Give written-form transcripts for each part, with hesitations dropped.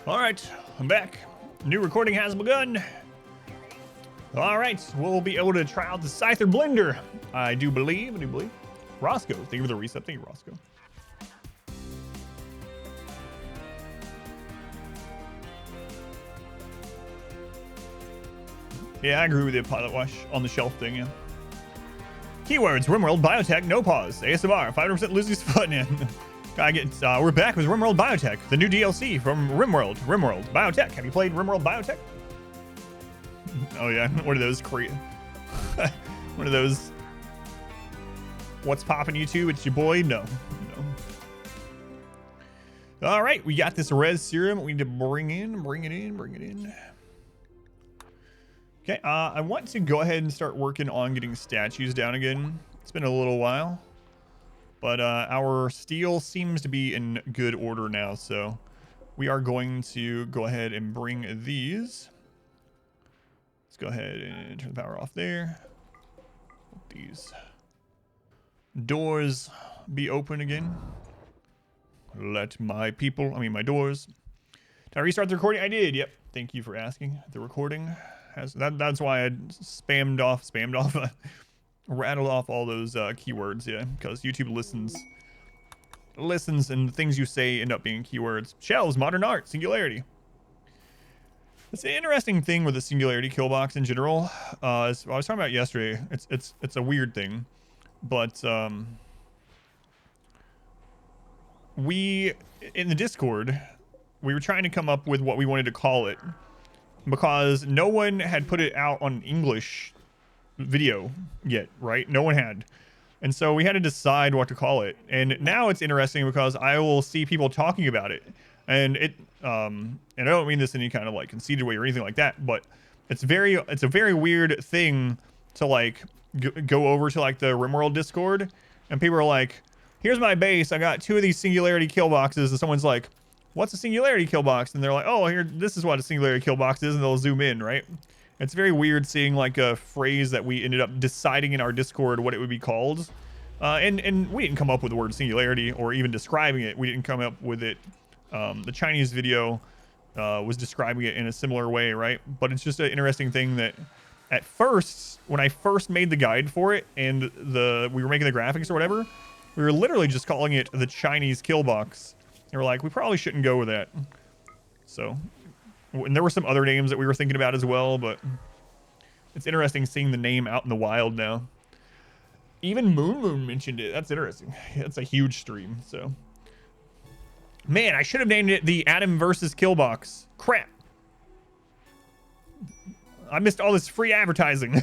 All right, I'm back. New recording has begun. All right, we'll be able to try out the Scyther Blender. I do believe. Roscoe, thank you for the reset. Thank you, Roscoe. Yeah, I agree with the pilot wash on the shelf thing, yeah. Keywords, RimWorld Biotech, no pause. ASMR, 500% loses fun in. We're back with RimWorld Biotech, the new DLC from RimWorld Biotech. Have you played RimWorld Biotech? Oh yeah, one of those one of those. What's poppin' YouTube? It's your boy. No. All right, we got this res serum. We need to bring it in. Okay, I want to go ahead and start working on getting statues down again. It's been a little while, but our steel seems to be in good order now, so we are going to go ahead and bring these. Let's go ahead and turn the power off there. Let these doors be open again. Let my doors. Did I restart the recording? I did, yep. Thank you for asking. The recording has, that's why I spammed off, rattled off all those keywords, yeah, because YouTube listens and the things you say end up being keywords. Shells, modern art, singularity. It's an interesting thing with the singularity Killbox in general. As I was talking about yesterday, it's a weird thing, but we in the Discord we were trying to come up with what we wanted to call it because no one had put it out on English video yet, right? No one had. And so we had to decide what to call it. And now it's interesting because I will see people talking about it. And and I don't mean this in any kind of like conceited way or anything like that, but it's a very weird thing to like go over to like the RimWorld Discord and people are like, here's my base. I got 2 of these singularity kill boxes. And someone's like, what's a singularity kill box? And they're like, oh, here, this is what a singularity kill box is. And they'll zoom in, right? It's very weird seeing like a phrase that we ended up deciding in our Discord what it would be called. And we didn't come up with the word singularity or even describing it. We didn't come up with it. The Chinese video was describing it in a similar way, right? But it's just an interesting thing that at first, when I first made the guide for it and we were making the graphics or whatever, we were literally just calling it the Chinese kill box. And we're like, we probably shouldn't go with that. So, and there were some other names that we were thinking about as well, but it's interesting seeing the name out in the wild now. Even Moon mentioned it. That's interesting. It's a huge stream, so. Man, I should have named it the Adam versus Killbox. Crap. I missed all this free advertising.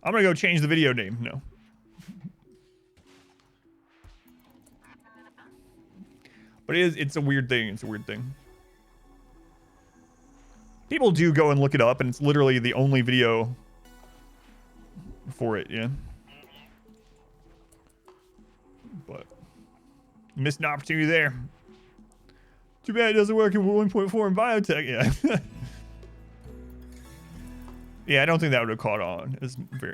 I'm gonna go change the video name. No. But it's a weird thing. It's a weird thing. People do go and look it up, and it's literally the only video for it, yeah. But missed an opportunity there. Too bad it doesn't work in 1.4 in biotech, yeah. Yeah, I don't think that would have caught on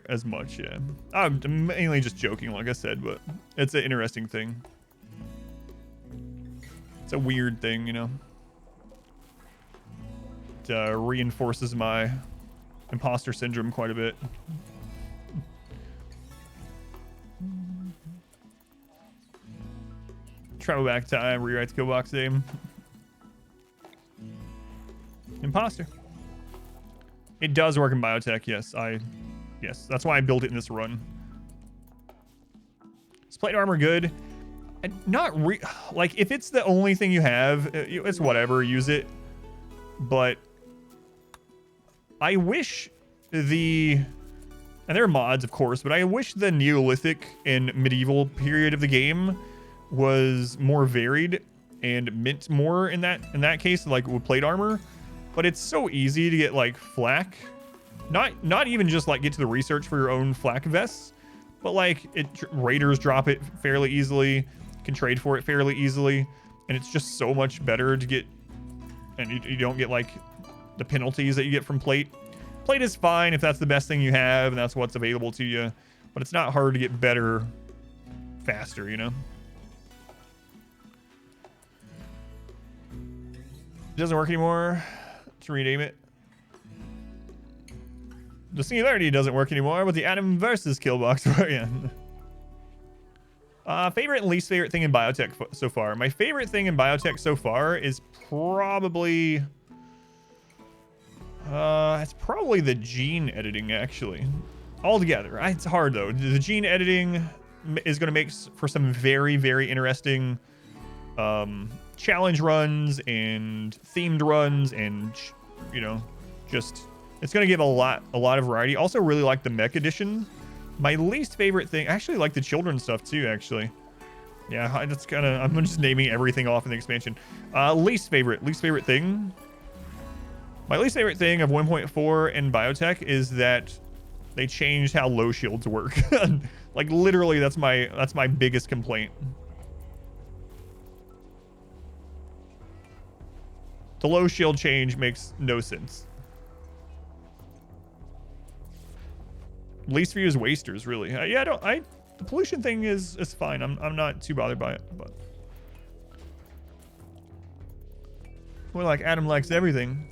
as much, yeah. I'm mainly just joking, like I said, but it's an interesting thing. It's a weird thing, you know. It reinforces my imposter syndrome quite a bit. Travel back time, rewrite the Killbox name. Imposter. It does work in biotech, yes. Yes, that's why I built it in this run. Is plate armor good? Like, if it's the only thing you have, it's whatever, use it. But I wish and there are mods, of course, but I wish the Neolithic and medieval period of the game was more varied and meant more in that case, like with plate armor. But it's so easy to get like flak, not even just like get to the research for your own flak vests, but like raiders drop it fairly easily, can trade for it fairly easily, and it's just so much better to get, and you don't get like the penalties that you get from plate. Plate is fine if that's the best thing you have and that's what's available to you, but it's not hard to get better faster, you know. It doesn't work anymore. To rename it. The singularity doesn't work anymore, but the atom versus Killbox variant. Favorite and least favorite thing in biotech so far. My favorite thing in biotech so far is probably... it's probably the gene editing, actually. Altogether. It's hard, though. The gene editing is going to make for some very, very interesting challenge runs and themed runs and, you know, just... It's going to give a lot of variety. Also really like the Mech edition. My least favorite thing... I actually like the children's stuff, too, actually. Yeah, that's kind of... I'm just naming everything off in the expansion. Least favorite thing... My least favorite thing of 1.4 in biotech is that they changed how low shields work. Like literally, that's my biggest complaint. The low shield change makes no sense. Least for you is wasters, really. Yeah, the pollution thing is fine. I'm not too bothered by it, but more like Adam likes everything.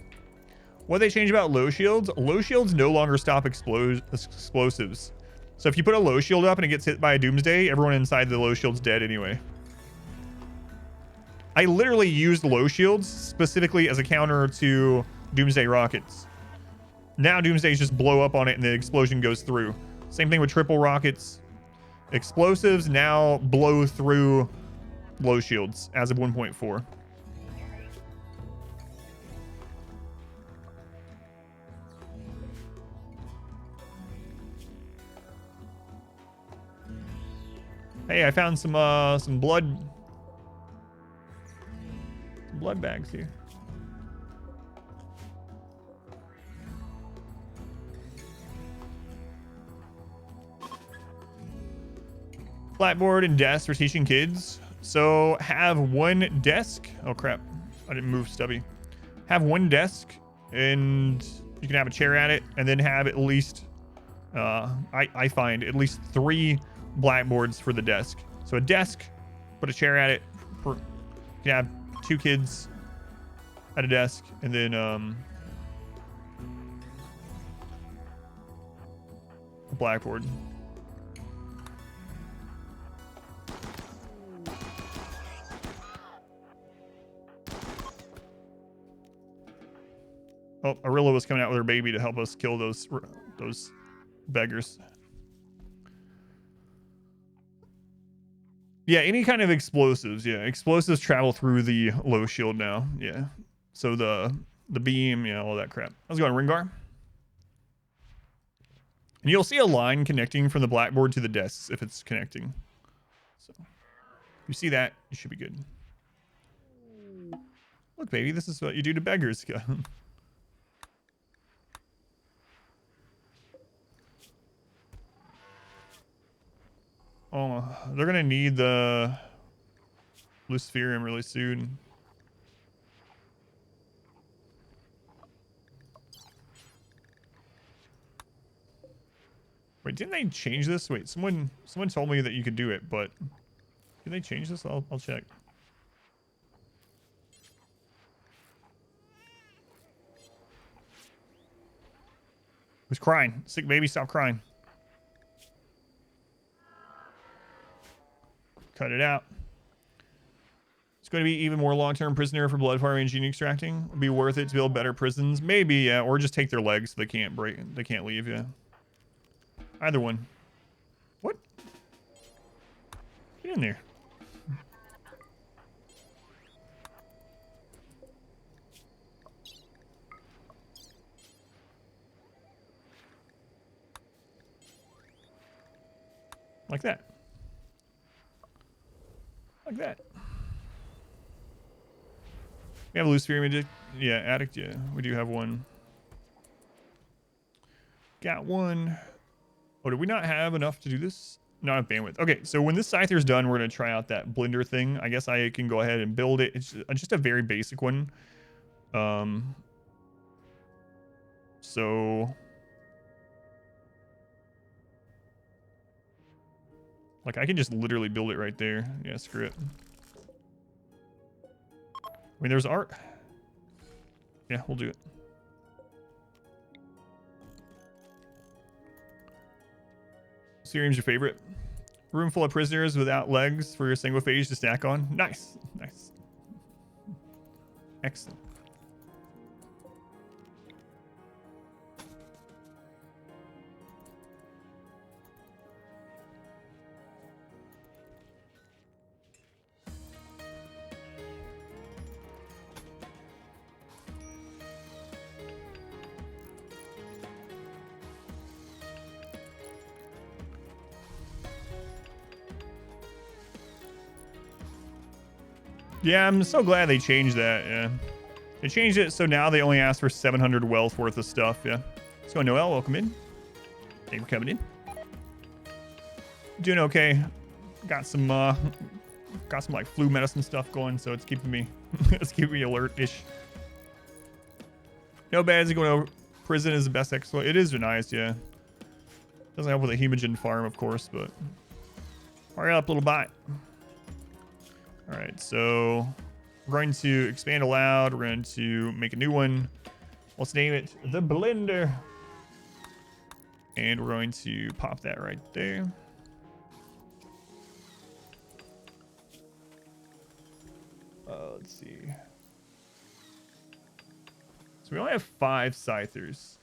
What they changed about low shields? Low shields no longer stop explosives. So if you put a low shield up and it gets hit by a doomsday, everyone inside the low shield's dead anyway. I literally used low shields specifically as a counter to doomsday rockets. Now doomsdays just blow up on it and the explosion goes through. Same thing with triple rockets. Explosives now blow through low shields as of 1.4. Hey, I found some blood bags here. Blackboard and desk for teaching kids. So have one desk. Oh crap, I didn't move Stubby. Have one desk and you can have a chair at it, and then have at least I find at least 3 blackboards for the desk. So a desk, put a chair at it. You can have 2 kids at a desk, and then a blackboard. Oh, Arilla was coming out with her baby to help us kill those beggars. Yeah, any kind of explosives. Yeah, explosives travel through the low shield now. Yeah, so the beam, yeah, all that crap. How's it going, Ringar? And you'll see a line connecting from the blackboard to the desks if it's connecting. So if you see that, you should be good. Look, baby, this is what you do to beggars. Oh, they're gonna need the Luciferium really soon. Wait, didn't they change this? Wait, someone told me that you could do it, but did they change this? I'll check. Who's crying? Sick baby, stop crying. Cut it out. It's going to be even more long-term prisoner for blood farming and gene extracting. It'll be worth it to build better prisons. Maybe, yeah. Or just take their legs so they can't break. They can't leave, yeah. Either one. What? Get in there. Like that. Like that. We have a Luciferium. Yeah, addict. Yeah, we do have one. Got one. Oh, did we not have enough to do this? Not enough bandwidth. Okay, so when this Scyther's done, we're going to try out that blender thing. I guess I can go ahead and build it. It's just a very basic one. So... like, I can just literally build it right there. Yeah, screw it. I mean, there's art. Yeah, we'll do it. Series your favorite? Room full of prisoners without legs for your single phase to stack on. Nice. Nice. Excellent. Yeah, I'm so glad they changed that, yeah. They changed it so now they only ask for 700 wealth worth of stuff, yeah. So Noel, welcome in. Thank you for coming in. Doing okay. Got some like flu medicine stuff going, so it's keeping me it's keeping me alert-ish. No bad, going over prison is the best exploit. It is nice, yeah. Doesn't help with a hemogen farm, of course, but hurry up, little bot. All right, so we're going to expand aloud. We're going to make a new one. Let's name it the Blender. And we're going to pop that right there. Let's see. So we only have 5 scythers.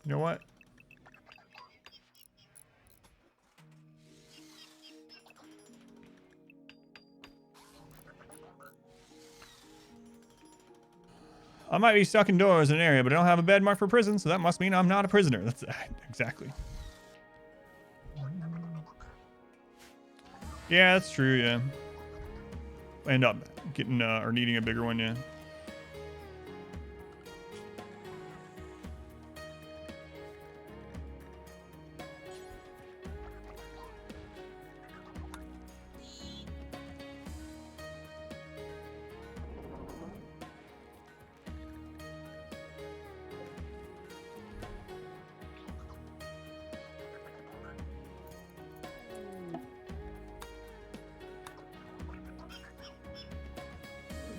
You know what? I might be stuck indoors in an area, but I don't have a bed marked for prison, so that must mean I'm not a prisoner. That's exactly. Yeah, that's true, yeah. End up getting or needing a bigger one, yeah.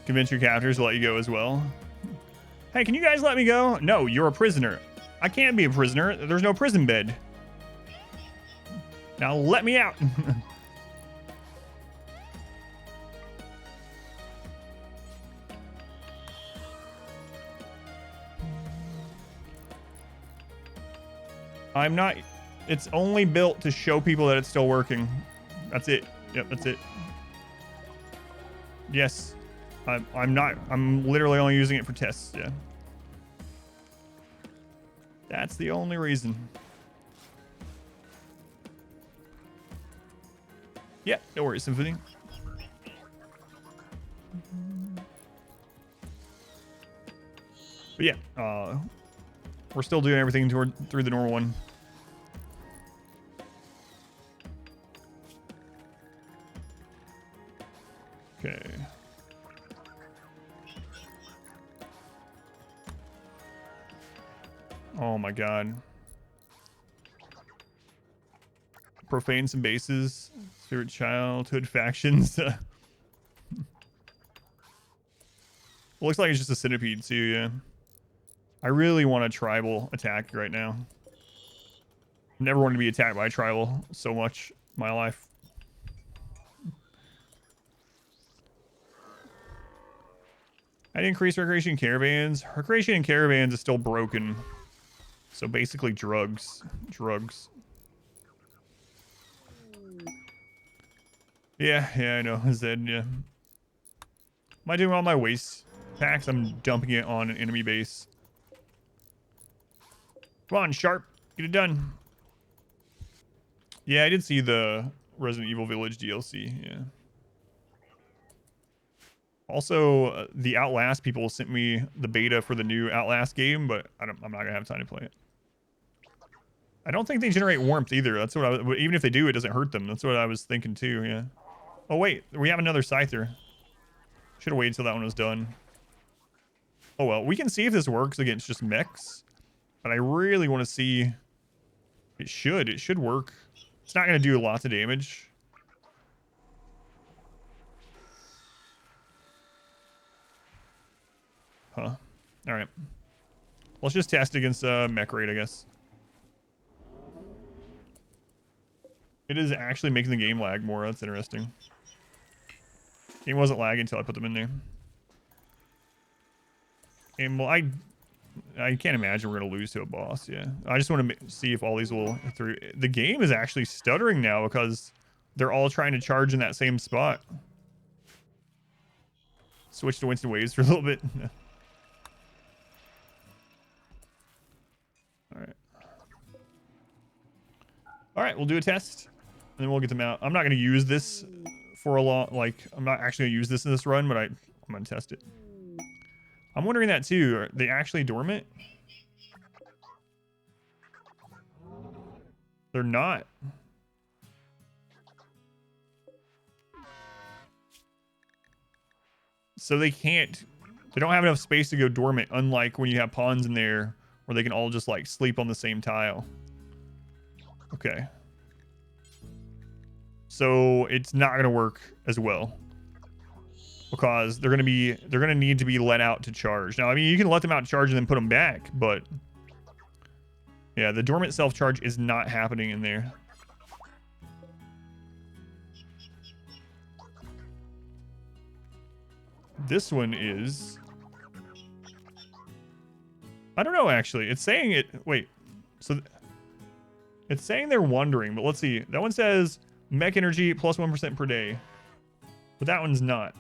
Convince your captors to let you go as well. Hey, can you guys let me go? No, you're a prisoner. I can't be a prisoner. There's no prison bed. Now let me out. I'm not. It's only built to show people that it's still working. That's it. Yep, that's it. Yes. I'm not. I'm literally only using it for tests. Yeah. That's the only reason. Yeah, no worries, Symphony. But yeah, we're still doing everything through the normal one. Okay. Oh my god. Profane some bases. Favorite childhood factions. Looks like it's just a centipede too, yeah. I really want a tribal attack right now. Never wanted to be attacked by a tribal so much in my life. I'd increase recreation caravans. Recreation and caravans is still broken. So basically drugs. Drugs. Yeah, I know. Zed, yeah. Am I doing all my waste packs? I'm dumping it on an enemy base. Come on, Sharp. Get it done. Yeah, I did see the Resident Evil Village DLC, yeah. Also, the Outlast people sent me the beta for the new Outlast game, but I'm not going to have time to play it. I don't think they generate warmth either. That's what even if they do, it doesn't hurt them. That's what I was thinking too, yeah. Oh, wait. We have another Scyther. Should have waited until that one was done. Oh, well. We can see if this works against just mechs. But I really want to see. It should work. It's not going to do lots of damage. Huh. All right. Let's just test against mech rate, I guess. It is actually making the game lag more. That's interesting. Game wasn't lagging until I put them in there. And well, I can't imagine we're going to lose to a boss. Yeah. I just want to see if all these will through. The game is actually stuttering now because they're all trying to charge in that same spot. Switch to Winston Waves for a little bit. All right, we'll do a test, and then we'll get them out. I'm not going to use this for a long, like, I'm not actually going to use this in this run, but I'm going to test it. I'm wondering that too. Are they actually dormant? They're not. So they don't have enough space to go dormant, unlike when you have pawns in there where they can all just like sleep on the same tile. Okay. So it's not going to work as well because they're going to need to be let out to charge. Now, I mean, you can let them out to charge and then put them back, but yeah, the dormant self-charge is not happening in there. This one is, I don't know, actually. It's saying it, wait, so it's saying they're wandering, but let's see. That one says mech energy plus 1% per day, but that one's not.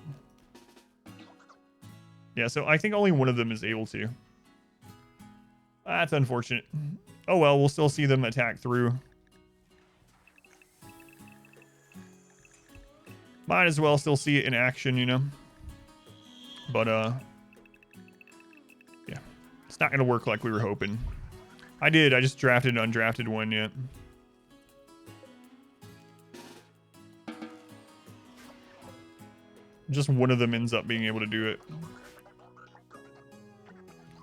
Yeah, so I think only one of them is able to. That's unfortunate. Oh well, we'll still see them attack through. Might as well still see it in action, you know. But yeah, it's not gonna work like we were hoping. I just drafted an undrafted one yet. Just one of them ends up being able to do it.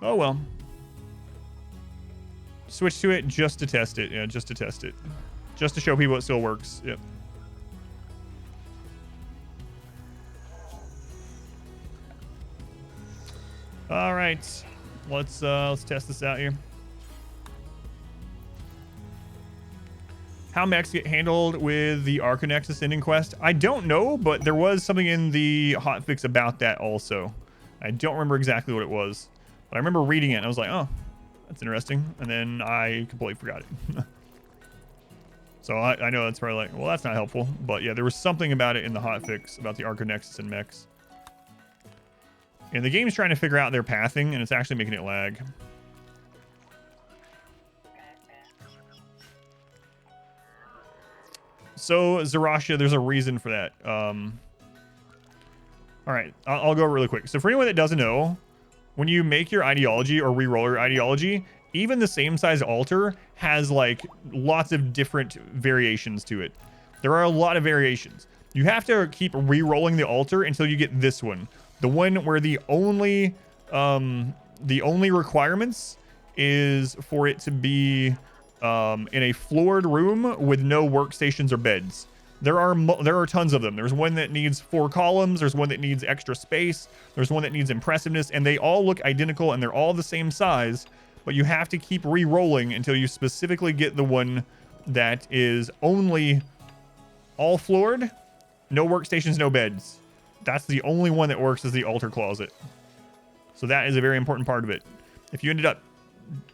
Oh well. Switch to it just to test it. Yeah, just to test it. Just to show people it still works. Yep. All right. Let's test this out here. How mechs get handled with the Arconexus ending quest? I don't know, but there was something in the hotfix about that also. I don't remember exactly what it was, but I remember reading it and I was like, oh, that's interesting. And then I completely forgot it. So I know that's probably like, well, that's not helpful. But yeah, there was something about it in the hotfix about the Arconexus and mechs. And the game's trying to figure out their pathing, and it's actually making it lag. So, Zarasha, there's a reason for that. All right, I'll go really quick. So for anyone that doesn't know, when you make your ideology or re-roll your ideology, even the same size altar has like lots of different variations to it. There are a lot of variations. You have to keep re-rolling the altar until you get this one. The one where the only requirements is for it to be in a floored room with no workstations or beds. There are tons of them. There's one that needs 4 columns. There's one that needs extra space. There's one that needs impressiveness, and they all look identical and they're all the same size. But you have to keep re-rolling until you specifically get the one that is only all floored, no workstations, no beds. That's the only one that works as the altar closet. So that is a very important part of it. If you ended up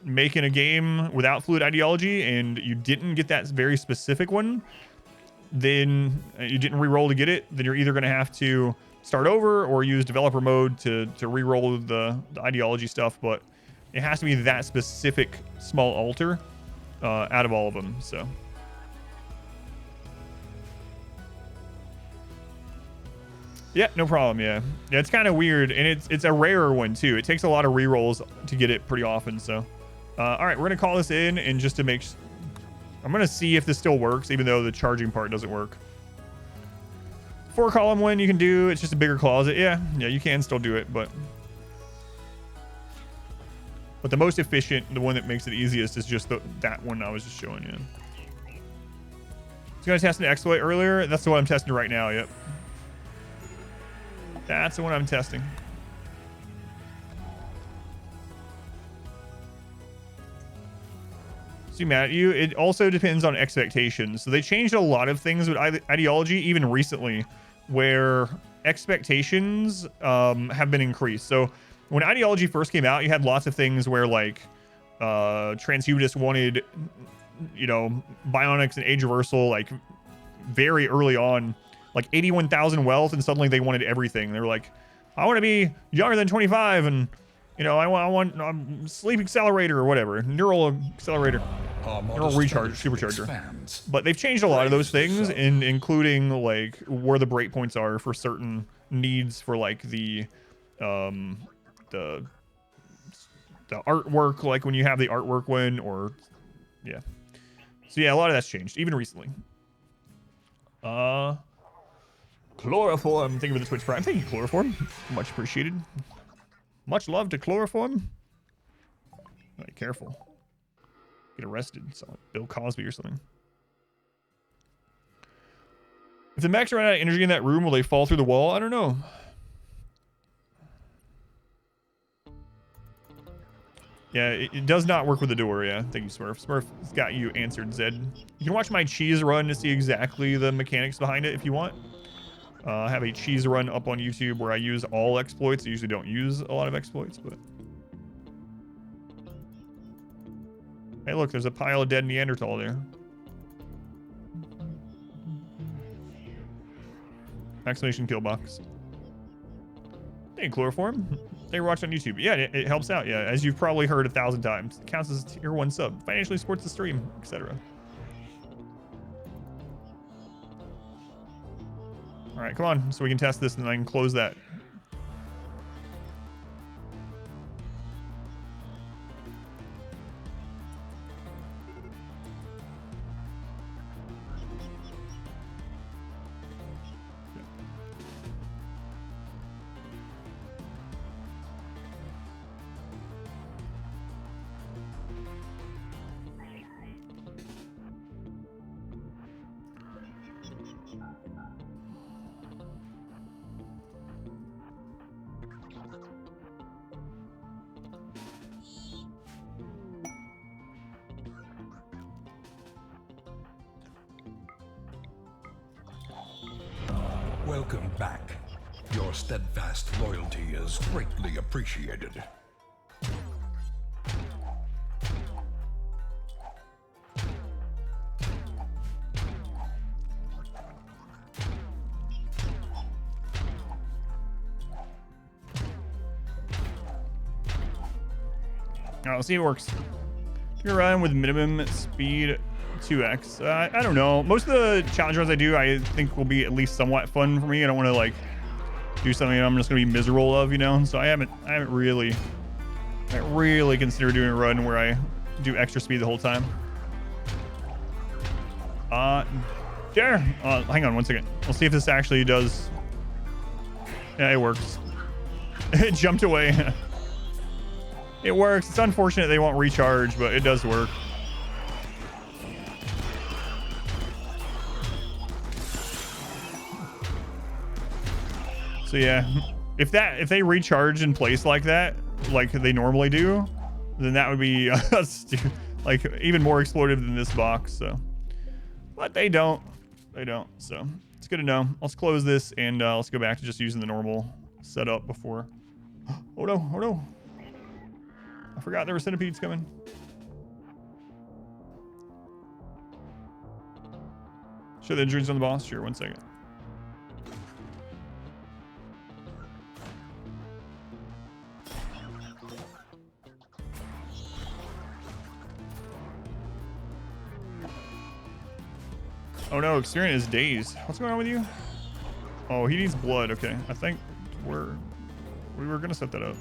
making a game without fluid ideology and you didn't get that very specific one, then you didn't re-roll to get it, then you're either going to have to start over or use developer mode to re-roll the ideology stuff. But it has to be that specific small altar out of all of them. So yeah, no problem. Yeah, it's kind of weird, and it's a rarer one too. It takes a lot of re-rolls to get it pretty often. So all right, we're gonna call this in, and just to make I'm gonna see if this still works, even though the charging part doesn't work. 4 column one you can do. It's just a bigger closet. Yeah, you can still do it, but But the most efficient, the one that makes it easiest, is just that one I was just showing you. So you guys testing an exploit earlier? That's the one I'm testing right now. Yep. That's the one I'm testing. See, Matt, it also depends on expectations. So they changed a lot of things with ideology even recently, where expectations have been increased. So when ideology first came out, you had lots of things where like transhumanists wanted, you know, bionics and age reversal like very early on, like 81,000 wealth, and suddenly they wanted everything. They were like, I want to be younger than 25, and you know, I want sleep accelerator or whatever, neural accelerator, neural recharge, supercharger. Expands. But they've changed a lot of those things, including like where the breakpoints are for certain needs for like the artwork, like when you have the artwork win, or yeah. So yeah, a lot of that's changed even recently. Chloroform, thank you for the Twitch Prime. Thank you, Chloroform. Much appreciated. Much love to Chloroform. Right, careful. Get arrested. Sound like Bill Cosby or something. If the mechs run out of energy in that room, will they fall through the wall? I don't know. Yeah, it does not work with the door. Yeah, thank you, Smurf. Smurf's got you answered, Zed. You can watch my cheese run to see exactly the mechanics behind it if you want. I have a cheese run up on YouTube where I use all exploits. I usually don't use a lot of exploits, but... Hey, look, there's a pile of dead Neanderthal there. Exclamation Killbox. Hey, Chloroform. They watch on YouTube. Yeah, it helps out. Yeah, as you've probably heard 1,000 times. It counts as a tier 1 sub. Financially supports the stream, etc. All right, come on, so we can test this and then I can close that. Welcome back. Your steadfast loyalty is greatly appreciated. Alright, let's see if it works. You're running with minimum speed 2x. I don't know. Most of the challenge runs I do, I think will be at least somewhat fun for me. I don't want to like do something I'm just gonna be miserable of, you know. So I haven't really considered doing a run where I do extra speed the whole time. There. Hang on one second. We'll see if this actually does. Yeah, it works. It jumped away. It works. It's unfortunate they won't recharge, but it does work. So yeah, if they recharge in place like that, like they normally do, then that would be like even more exploitive than this box. So, but they don't. So it's good to know. Let's close this and let's go back to just using the normal setup before. Oh no! Oh no! I forgot there were centipedes coming. Show the injuries on the boss. Sure, 1 second. Oh no, Experience is dazed. What's going on with you? Oh, he needs blood. Okay, I think we were gonna set that up.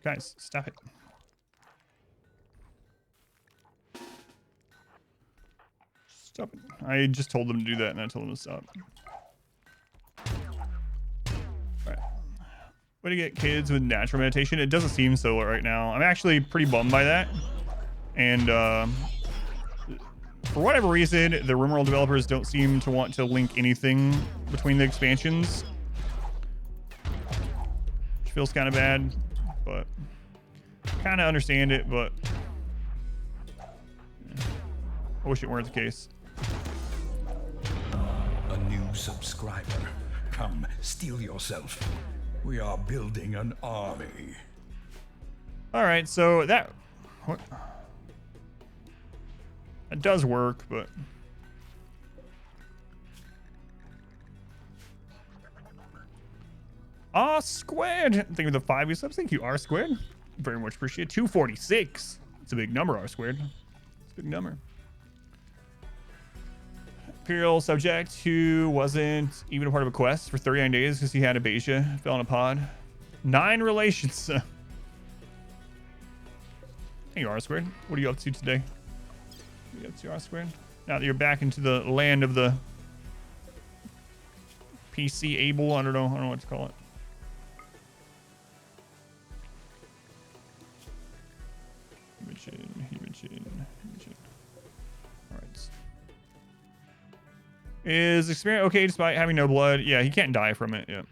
Guys, stop it. Stop it. I just told them to do that, and I told them to stop. Alright. Way to get kids with natural meditation. It doesn't seem so right now. I'm actually pretty bummed by that. And, for whatever reason, the RimWorld developers don't seem to want to link anything between the expansions. Which feels kind of bad, but kind of understand it, but yeah. I wish it weren't the case. A new subscriber. Come, steel yourself. We are building an army. All right, so that does work, but squared. Thank you for the 5 subs. Thank you, R squared. Very much appreciate it. 246. It's a big number, R squared. It's a big number. Imperial subject who wasn't even a part of a quest for 39 days because he had abasia, fell in a pod. 9 relations. Hey, R squared. What are you up to today? What are you up to, R squared? Now that you're back into the land of the PC able, I don't know what to call it. Human. All right. Is experience okay despite having no blood? Yeah, he can't die from it. Yeah.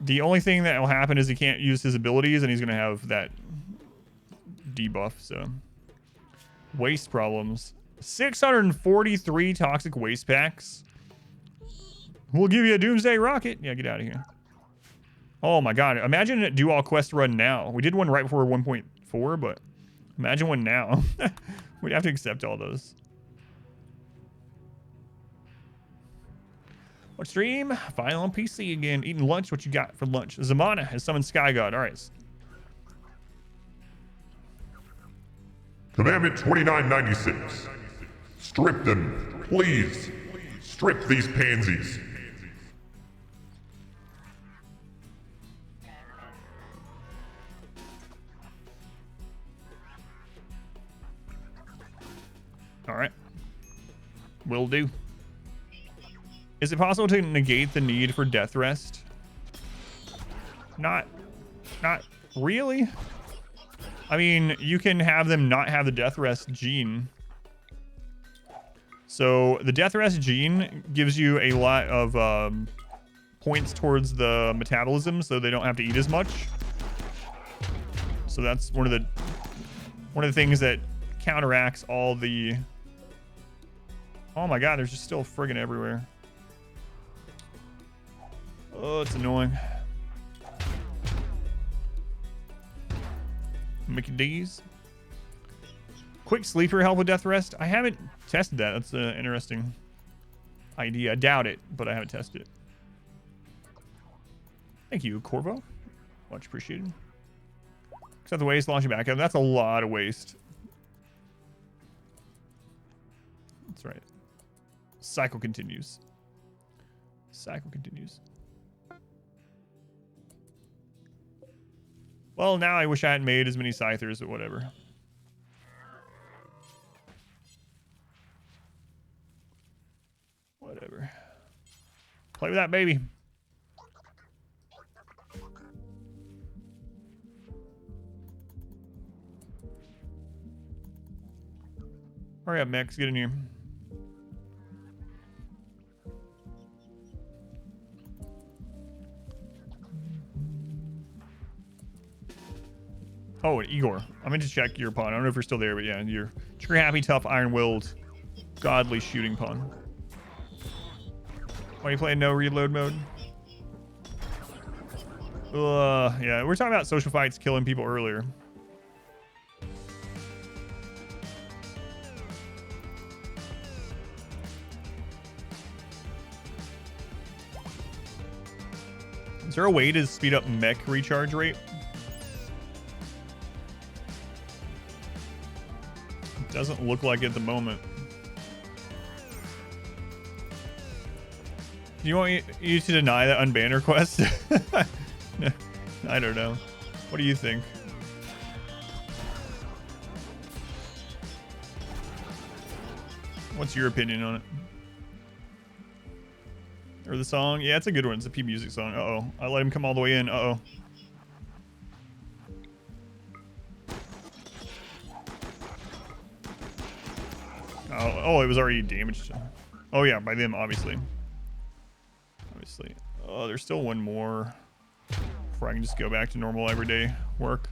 The only thing that will happen is he can't use his abilities, and he's gonna have that debuff. So waste problems. 643 toxic waste packs. We'll give you a doomsday rocket. Yeah, get out of here. Oh my god! Imagine a do all quest run now. We did one right before 1.4, but imagine one now. We'd have to accept all those. What stream? Final on PC again. Eating lunch. What you got for lunch? Zamana has summoned Sky God. All right. Commandment 2996. Strip them, please. Strip these pansies. All right. Will do. Is it possible to negate the need for deathrest? Not really. I mean, you can have them not have the deathrest gene. So the deathrest gene gives you a lot of points towards the metabolism, so they don't have to eat as much. So that's one of the things that counteracts all the. Oh my god, there's just still friggin' everywhere. Oh, it's annoying. Mickey D's. Quick sleeper help with death rest. I haven't tested that. That's an interesting idea. I doubt it, but I haven't tested it. Thank you, Corvo. Much appreciated. Except the waste, launching back up. That's a lot of waste. That's right. Cycle continues. Cycle continues. Well, now I wish I hadn't made as many scythers, but whatever. Whatever. Play with that baby. Hurry up, Mechs. Get in here. Oh, Igor. I meant to check your pawn. I don't know if you're still there, but yeah, you're trigger-happy, tough, iron-willed, godly shooting pawn. Why are you playing no reload mode? Yeah, we were talking about social fights killing people earlier. Is there a way to speed up mech recharge rate? Doesn't look like it at the moment. Do you want you to deny that unban request? No, I don't know. What do you think? What's your opinion on it? Or the song? Yeah, it's a good one. It's a P music song. Uh-oh. I let him come all the way in. Uh-oh. Oh, it was already damaged. Oh, yeah, by them, obviously. Obviously. Oh, there's still one more. Before I can just go back to normal everyday work.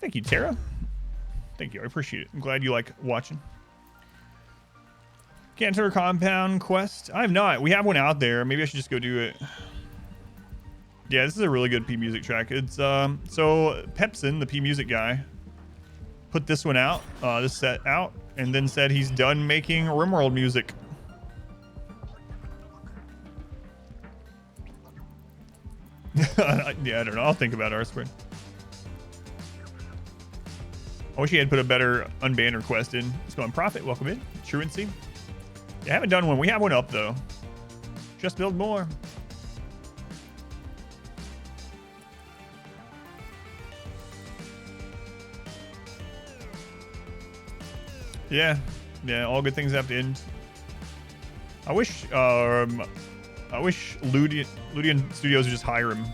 Thank you, Tara. Thank you. I appreciate it. I'm glad you like watching. Mechanitor compound quest. I have not. We have one out there. Maybe I should just go do it. Yeah, this is a really good P music track. It's so Pepsin, the P music guy, put this one out, this set out, and then said he's done making RimWorld music. Yeah, I don't know. I'll think about our spread. I wish he had put a better unbanned request in. Let's go on Profit. Welcome in. Truancy. Yeah, I haven't done one. We have one up, though. Just build more. Yeah. Yeah, all good things have to end. I wish Ludian Studios would just hire him.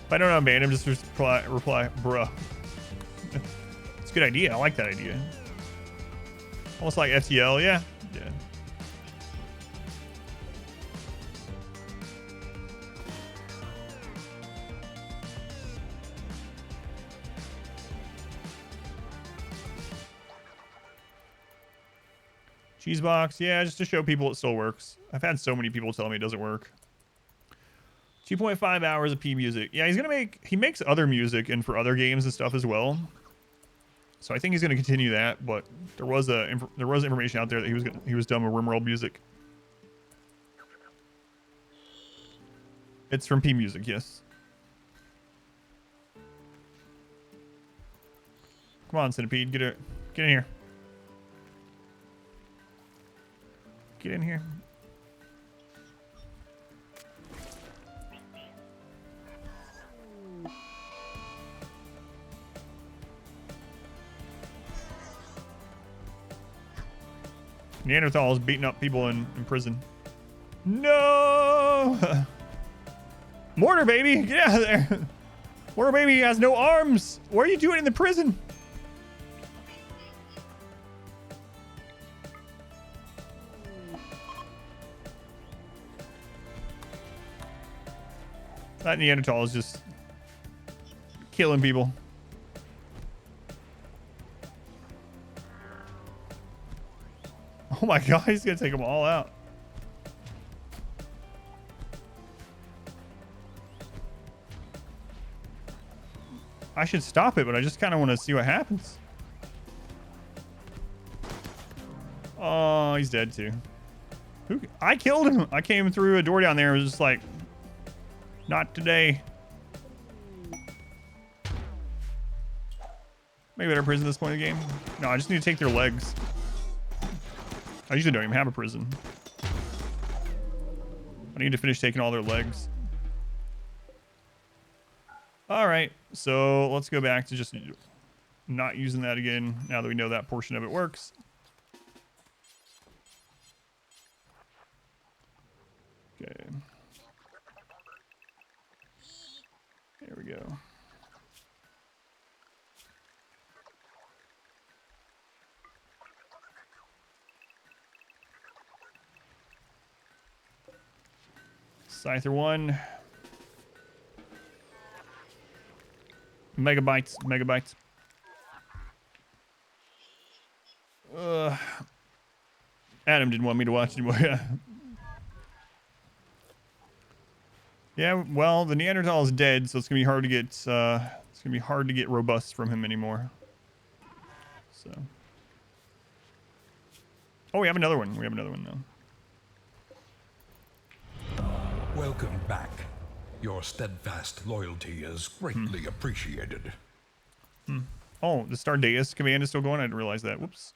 If I don't unban him, just reply, bruh. It's a good idea. I like that idea. Almost like FTL, yeah. Yeah. Cheesebox, yeah, just to show people it still works. I've had so many people tell me it doesn't work. 2.5 hours of P music. Yeah, he makes other music and for other games and stuff as well. So I think he's going to continue that, but there was information out there that he was done with RimWorld music. It's from P Music, yes. Come on, Centipede, get in here. Get in here. Neanderthals beating up people in prison. No! Mortar baby, get out of there! Mortar baby has no arms! What are you doing in the prison? That Neanderthal is just killing people. Oh my god, he's gonna take them all out. I should stop it, but I just kind of want to see what happens. Oh, he's dead too. I killed him. I came through a door down there and was just like, not today. Maybe better prison at this point in the game. No, I just need to take their legs. I usually don't even have a prison. I need to finish taking all their legs. All right, so let's go back to just not using that again now that we know that portion of it works. Okay. There we go. Scyther 1. Megabytes. Adam didn't want me to watch anymore. Yeah, well, the Neanderthal is dead, so it's gonna be hard to get robust from him anymore. So. Oh, we have another one. We have another one now. Welcome back. Your steadfast loyalty is greatly appreciated. Oh, the Stardeus command is still going. I didn't realize that. Whoops.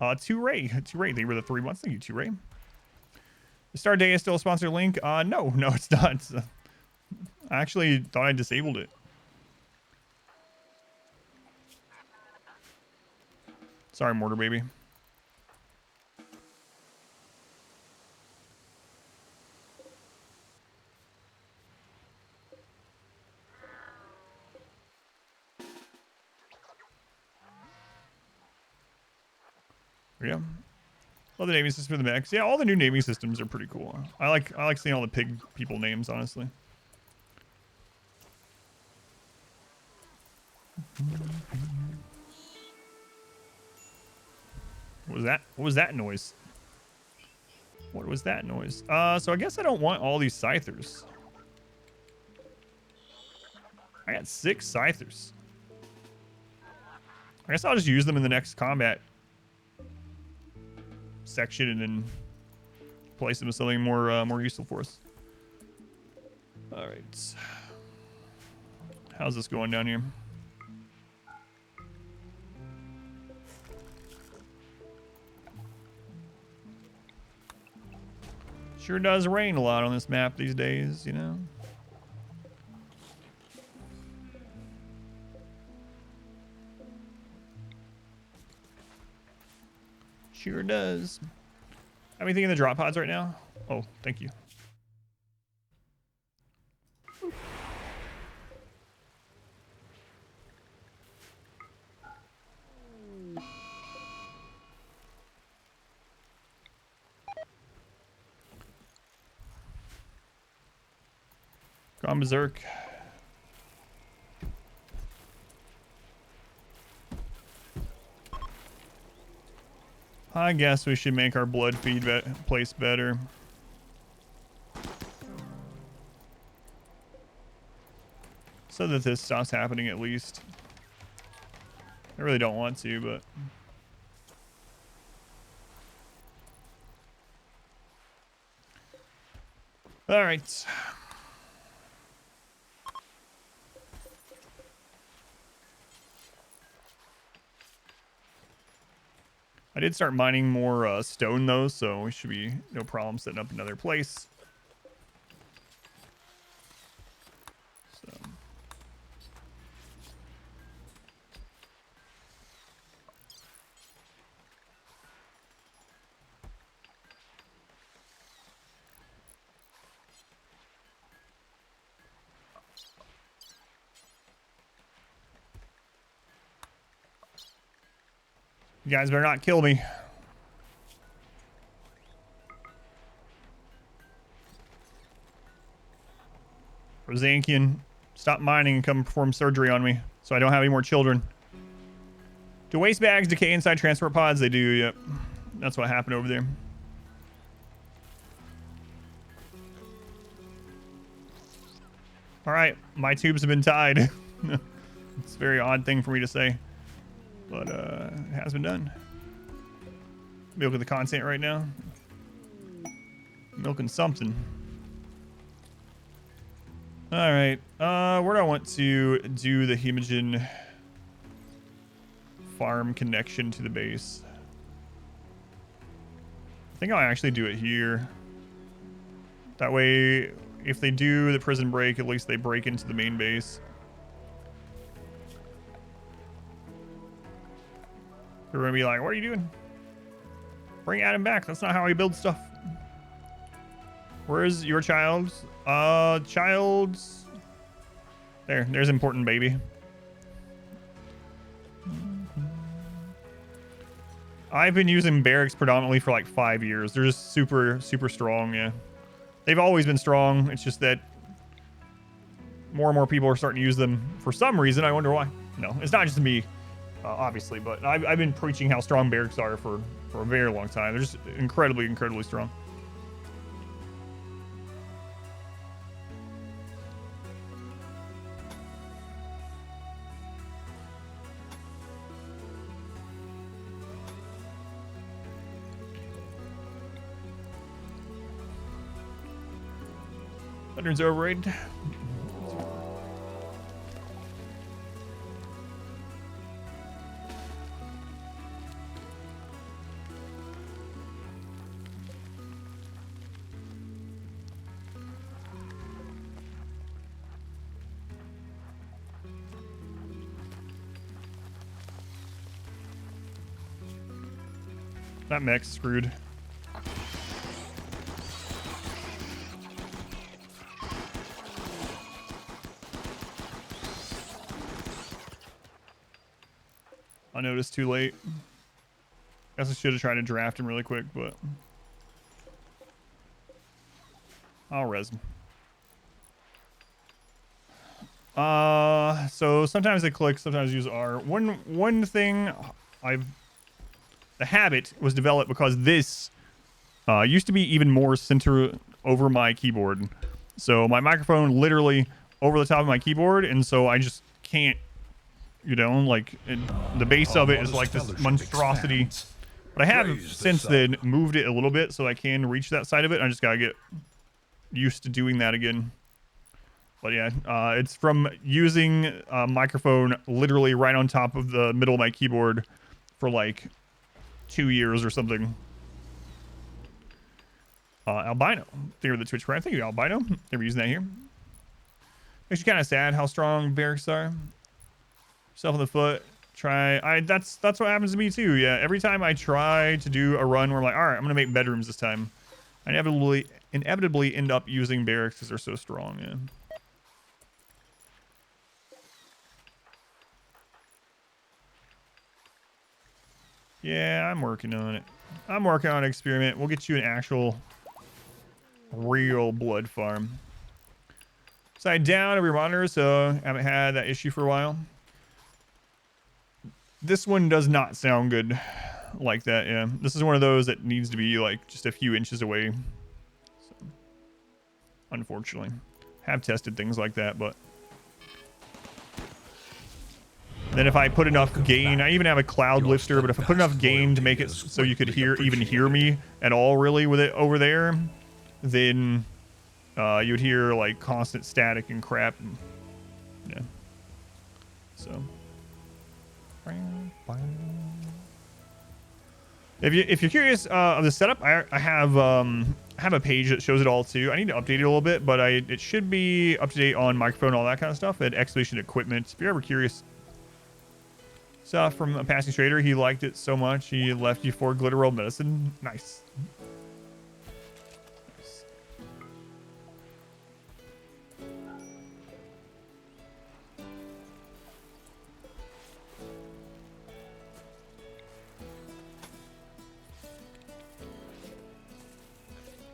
2Ray. They were the 3 months. Thank you, 2Ray. The Stardeus still a sponsored link? No, it's not. I actually thought I disabled it. Sorry, mortar baby. Yeah. Love the naming system for the mechs. Yeah, all the new naming systems are pretty cool. I like seeing all the pig people names, honestly. What was that? What was that noise? What was that noise? So I guess I don't want all these scythers. I got 6 scythers. I guess I'll just use them in the next combat section and then place them with something more more useful for us. All right. How's this going down here? Sure does rain a lot on this map these days, you know? Sure does. Have anything in the drop pods right now? Oh, thank you. Gone berserk. I guess we should make our blood feed place better. So that this stops happening at least. I really don't want to, but... Alright. I did start mining more stone though, so we should be no problem setting up another place. So. You guys better not kill me. Rosankian, stop mining and come perform surgery on me so I don't have any more children. Do waste bags decay inside transport pods? They do, yep. That's what happened over there. Alright, my tubes have been tied. It's a very odd thing for me to say. But it has been done. Milking the content right now. Milking something. Alright. Where do I want to do the Hemogen farm connection to the base? I think I'll actually do it here. That way, if they do the prison break, at least they break into the main base. They're gonna be like, what are you doing? Bring Adam back. That's not how he builds stuff. Where is your child? Child's... There's important baby. I've been using barracks predominantly for like 5 years. They're just super, super strong, yeah. They've always been strong. It's just that more and more people are starting to use them for some reason. I wonder why. No, it's not just me. Obviously, but I've been preaching how strong barracks are for a very long time. They're just incredibly, incredibly strong. Thunder's overrated. That mech's screwed. I noticed too late. Guess I should have tried to draft him really quick, but I'll res him. So sometimes I click, sometimes I use R. One thing the habit was developed because this used to be even more center over my keyboard. So my microphone literally over the top of my keyboard, and so I just can't, you know, like the base of it is like this monstrosity. But I have since then moved it a little bit so I can reach that side of it. I just gotta get used to doing that again. But yeah, it's from using a microphone literally right on top of the middle of my keyboard for like 2 years or something. Albino, think of the Twitch Prime. Thank you, Albino. Never using that here. Makes you kind of sad how strong barracks are. Self in the foot. That's what happens to me too. Yeah, every time I try to do a run where I'm like, all right, I'm gonna make bedrooms this time, I inevitably end up using barracks because they're so strong. Yeah. Yeah, I'm working on it. I'm working on an experiment. We'll get you an actual real blood farm. Side down of your monitor, so I haven't had that issue for a while. This one does not sound good like that, yeah. This is one of those that needs to be like just a few inches away. So, unfortunately. Have tested things like that, but then if I put enough gain, I even have a cloud lifter, but if I put enough gain to make it so you could even hear me at all really with it over there, then you would hear like constant static and crap. And, yeah. So if you're curious of the setup, I have a page that shows it all too. I need to update it a little bit, but it should be up to date on microphone, all that kind of stuff, and expedition equipment. If you're ever curious. Stuff from a passing trader, he liked it so much he left you for glitter roll medicine. Nice.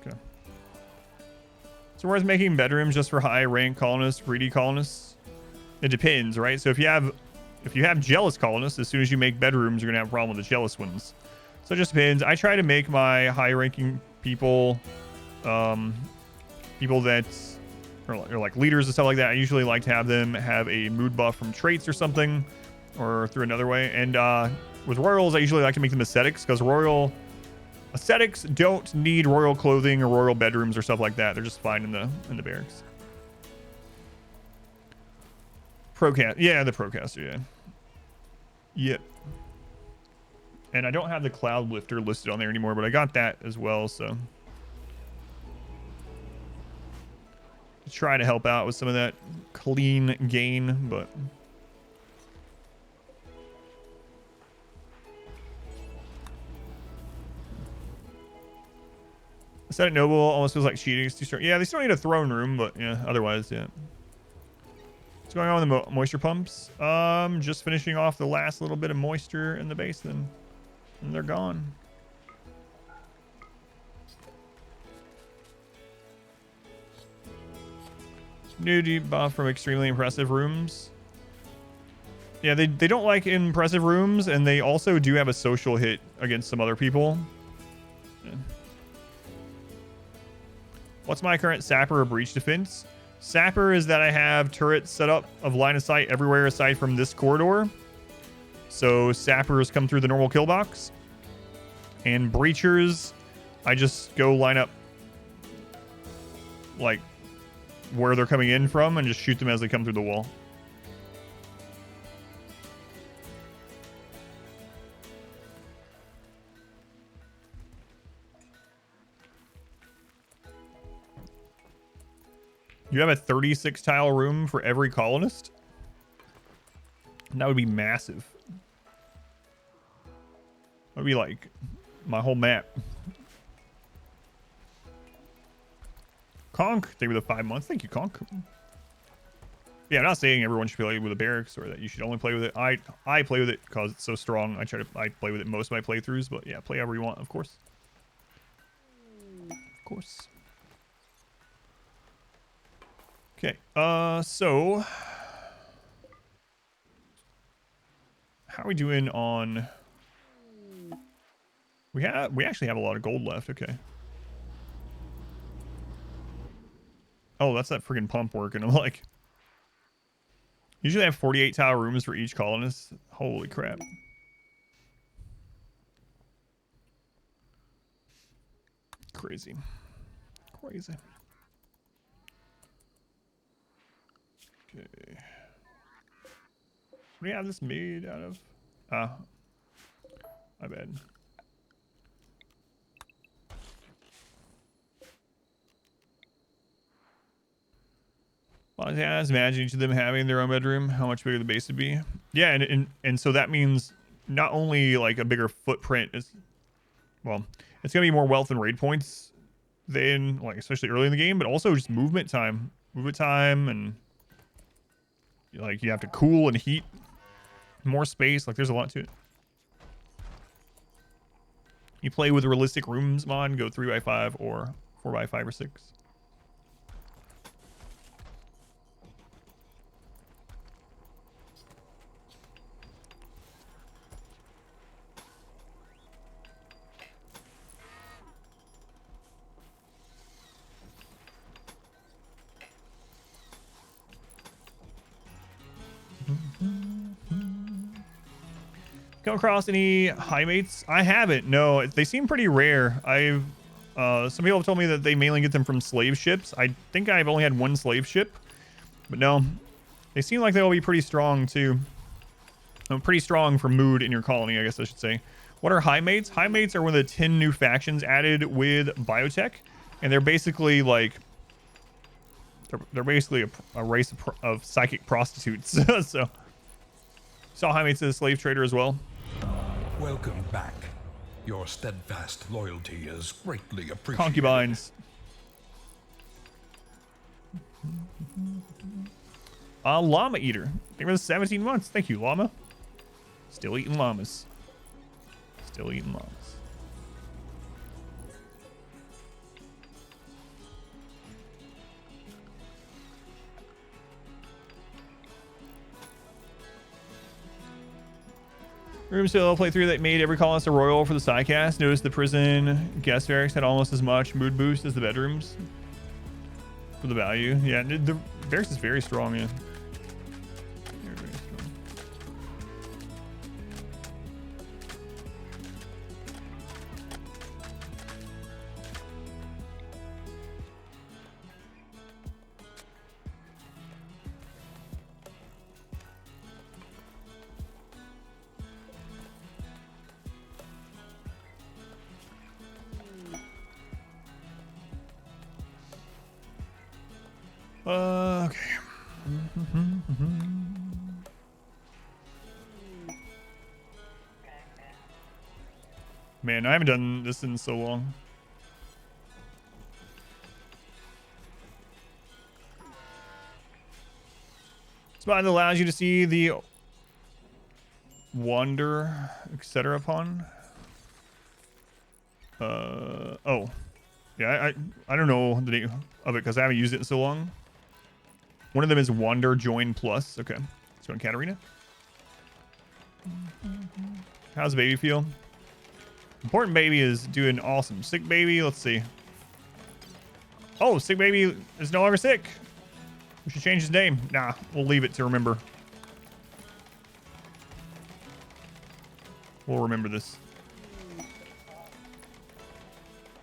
Okay. So worth making bedrooms just for high rank colonists, greedy colonists? It depends, right? So if you have jealous colonists, as soon as you make bedrooms, you're gonna have a problem with the jealous ones. So it just depends. I try to make my high-ranking people, people that are like leaders and stuff like that. I usually like to have them have a mood buff from traits or something, or through another way. And with royals, I usually like to make them ascetics because royal ascetics don't need royal clothing or royal bedrooms or stuff like that. They're just fine in the barracks. Procast, yeah, the procaster, yeah. Yep. And I don't have the cloud lifter listed on there anymore, but I got that as well, so try to help out with some of that clean gain, but Ascetic Noble almost feels like cheating. It's too strong. Yeah, they still need a throne room, but yeah, otherwise, yeah. What's going on with the moisture pumps? Just finishing off the last little bit of moisture in the base, then and they're gone. New debuff from extremely impressive rooms. Yeah, they don't like impressive rooms, and they also do have a social hit against some other people. Yeah. What's my current sapper or breach defense? Sapper is that I have turrets set up of line of sight everywhere aside from this corridor. So sappers come through the normal kill box. And breachers, I just go line up like where they're coming in from and just shoot them as they come through the wall. You have a 36 tile room for every colonist? That would be massive. That would be like my whole map. Conk, thank you for the 5 months. Thank you, Conk. Yeah, I'm not saying everyone should play with a barracks or that you should only play with it. I play with it because it's so strong. I play with it most of my playthroughs, but yeah, play however you want, of course. Of course. Okay, so how are we doing on? We actually have a lot of gold left. Okay. Oh, that's that freaking pump working. I'm like, usually I have 48 tower rooms for each colonist. Holy crap. Crazy. Crazy. Okay. What do you have this made out of? Ah. My bad. Well, yeah, I was imagining each of them having their own bedroom, how much bigger the base would be. Yeah, and so that means not only like a bigger footprint is, well, it's gonna be more wealth and raid points than like especially early in the game, but also just movement time, and like you have to cool and heat, more space. Like there's a lot to it. You play with realistic rooms mod, go 3x5 or 4x5 or 6. Come across any high mates? I haven't. No, they seem pretty rare. I've some people have told me that they mainly get them from slave ships. I think I've only had one slave ship, but no, they seem like they'll be pretty strong too. Pretty strong for mood in your colony, I guess I should say. What are high mates? High mates are one of the 10 new factions added with biotech, and they're basically like they're basically a race of psychic prostitutes. So saw high mates as a slave trader as well. Welcome back. Your steadfast loyalty is greatly appreciated. Concubines. Llama eater. I think it was 17 months. Thank you, llama. Still eating llamas. Still eating llamas. Room still playthrough that made every colonist a royal for the sidecast. Notice the prison guest barracks had almost as much mood boost as the bedrooms for the value. Yeah, the barracks is very strong. Yeah. Very, very strong. Okay. Man, I haven't done this in so long. Spot that allows you to see the wander, etc. upon. Oh. Yeah, I don't know the name of it because I haven't used it in so long. One of them is Wander Join Plus. Okay. Let's go on Katarina. How's the baby feel? Important baby is doing awesome. Sick baby, let's see. Oh, sick baby is no longer sick. We should change his name. Nah, we'll leave it to remember. We'll remember this.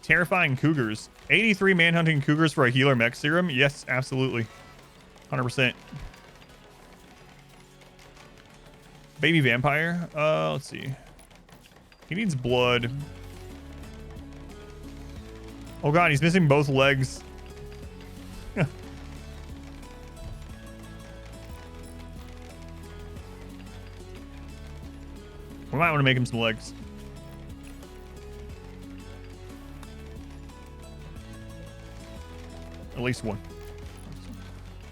Terrifying Cougars. 83 manhunting Cougars for a healer mech serum? Yes, absolutely. 100%. Baby vampire. Let's see. He needs blood. Oh god, he's missing both legs. We might want to make him some legs. At least one.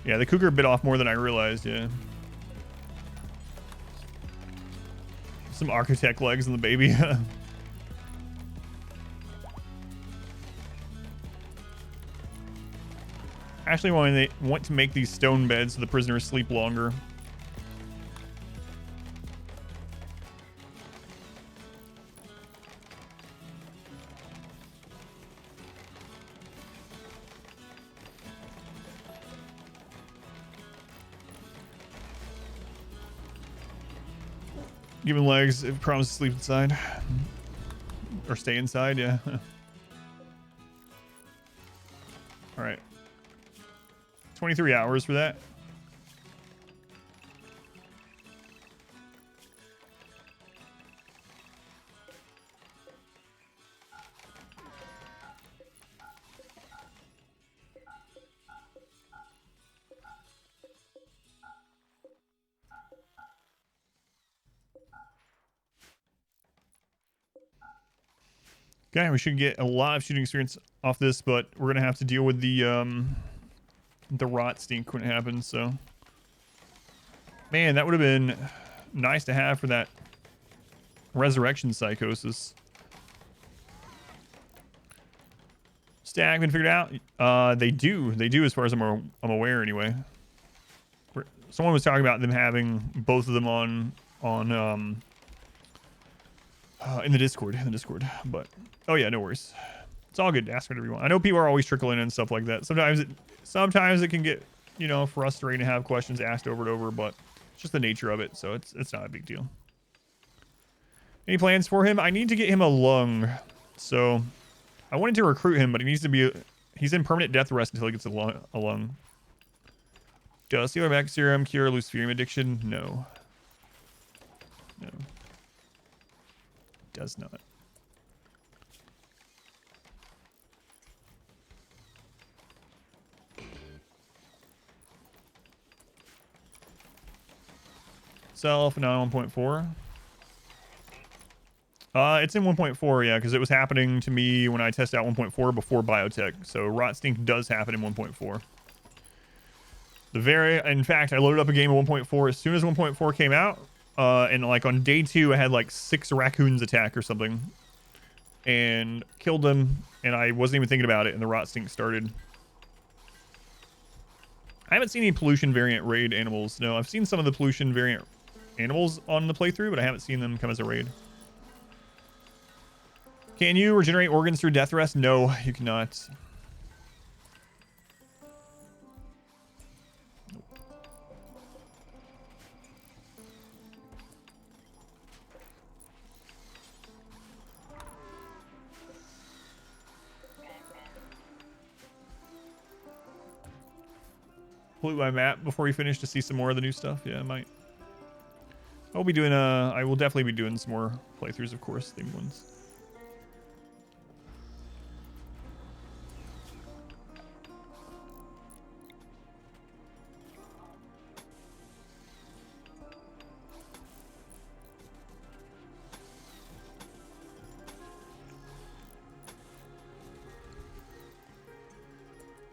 Yeah, the cougar bit off more than I realized, yeah. Some architect legs on the baby. Actually, they want to make these stone beds so the prisoners sleep longer. Give him legs if promise to sleep inside. Or stay inside, yeah. Alright. 23 hours for that. Okay, we should get a lot of shooting experience off this, but we're gonna have to deal with the rot stink when it happens. So, man, that would have been nice to have for that resurrection psychosis. Stag been figured out? They do, as far as I'm aware, anyway. Someone was talking about them having both of them on in the Discord, but oh yeah, no worries. It's all good. Ask whatever you want. I know people are always trickling in and stuff like that. Sometimes it can get, you know, frustrating to have questions asked over and over, but it's just the nature of it, so it's not a big deal. Any plans for him? I need to get him a lung. So I wanted to recruit him, but he needs to be he's in permanent death rest until he gets a lung. Does Stealer Mech Serum cure Luciferium addiction? No. No. Does not. Self, now 1.4. It's in 1.4, yeah, because it was happening to me when I tested out 1.4 before Biotech. So Rot Stink does happen in 1.4. In fact, I loaded up a game of 1.4 as soon as 1.4 came out. And like on day 2, I had like 6 raccoons attack or something. And killed them, and I wasn't even thinking about it, and the Rot Stink started. I haven't seen any pollution variant raid animals. No, I've seen some of the pollution variant animals on the playthrough, but I haven't seen them come as a raid. Can you regenerate organs through death rest? No, you cannot. Pollute my map before you finish to see some more of the new stuff. Yeah, I might. I will definitely be doing some more playthroughs, of course, themed ones.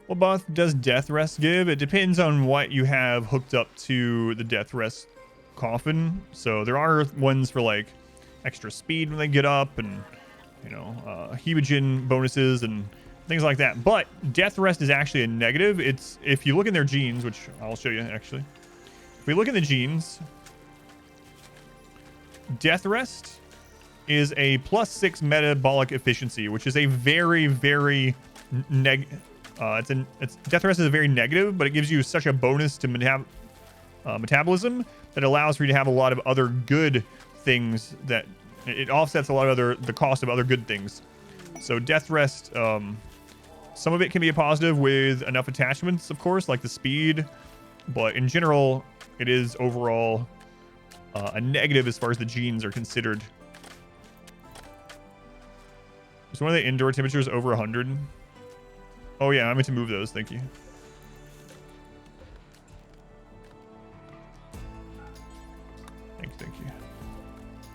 What buff does death rest give? It depends on what you have hooked up to the death rest coffin. So there are ones for like extra speed when they get up, and you know, hemogen bonuses and things like that. But death rest is actually a negative. It's, if you look in their genes, which I'll show you actually. If we look in the genes, death rest is a +6 metabolic efficiency, which is a very, very death rest is a very negative, but it gives you such a bonus to metabolism that allows for you to have a lot of other good things, that it offsets a lot of the cost of other good things. So death rest, some of it can be a positive with enough attachments, of course, like the speed, but in general, it is overall a negative as far as the genes are considered. So one of the indoor temperatures over 100. Oh yeah, I meant to move those. Thank you. Thank you.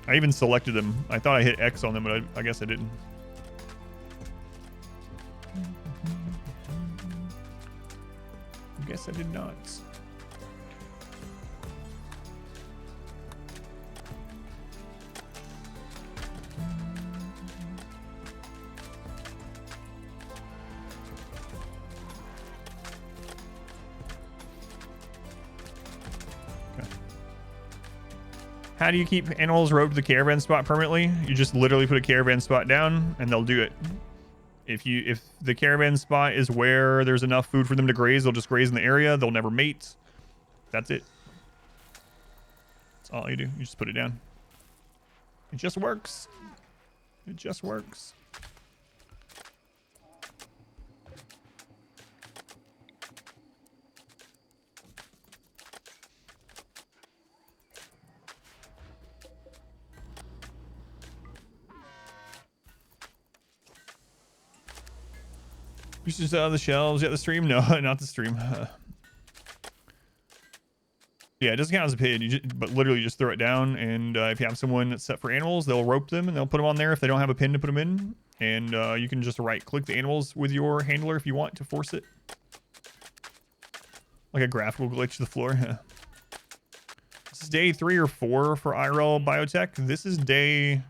I even selected them. I thought I hit X on them, but I guess I didn't. guess I did not. How do you keep animals roped to the caravan spot permanently? You just literally put a caravan spot down and they'll do it. If the caravan spot is where there's enough food for them to graze, they'll just graze in the area. They'll never mate. That's it. That's all you do. You just put it down. It just works. It just works. Pieces on the shelves. Yeah, the stream. No, not the stream. Yeah, it doesn't count as a pin. But literally just throw it down. And if you have someone that's set for animals, they'll rope them and they'll put them on there if they don't have a pin to put them in. And you can just right-click the animals with your handler if you want to force it. Like a graphical glitch to the floor. This is day 3 or 4 for RimWorld Biotech. This is day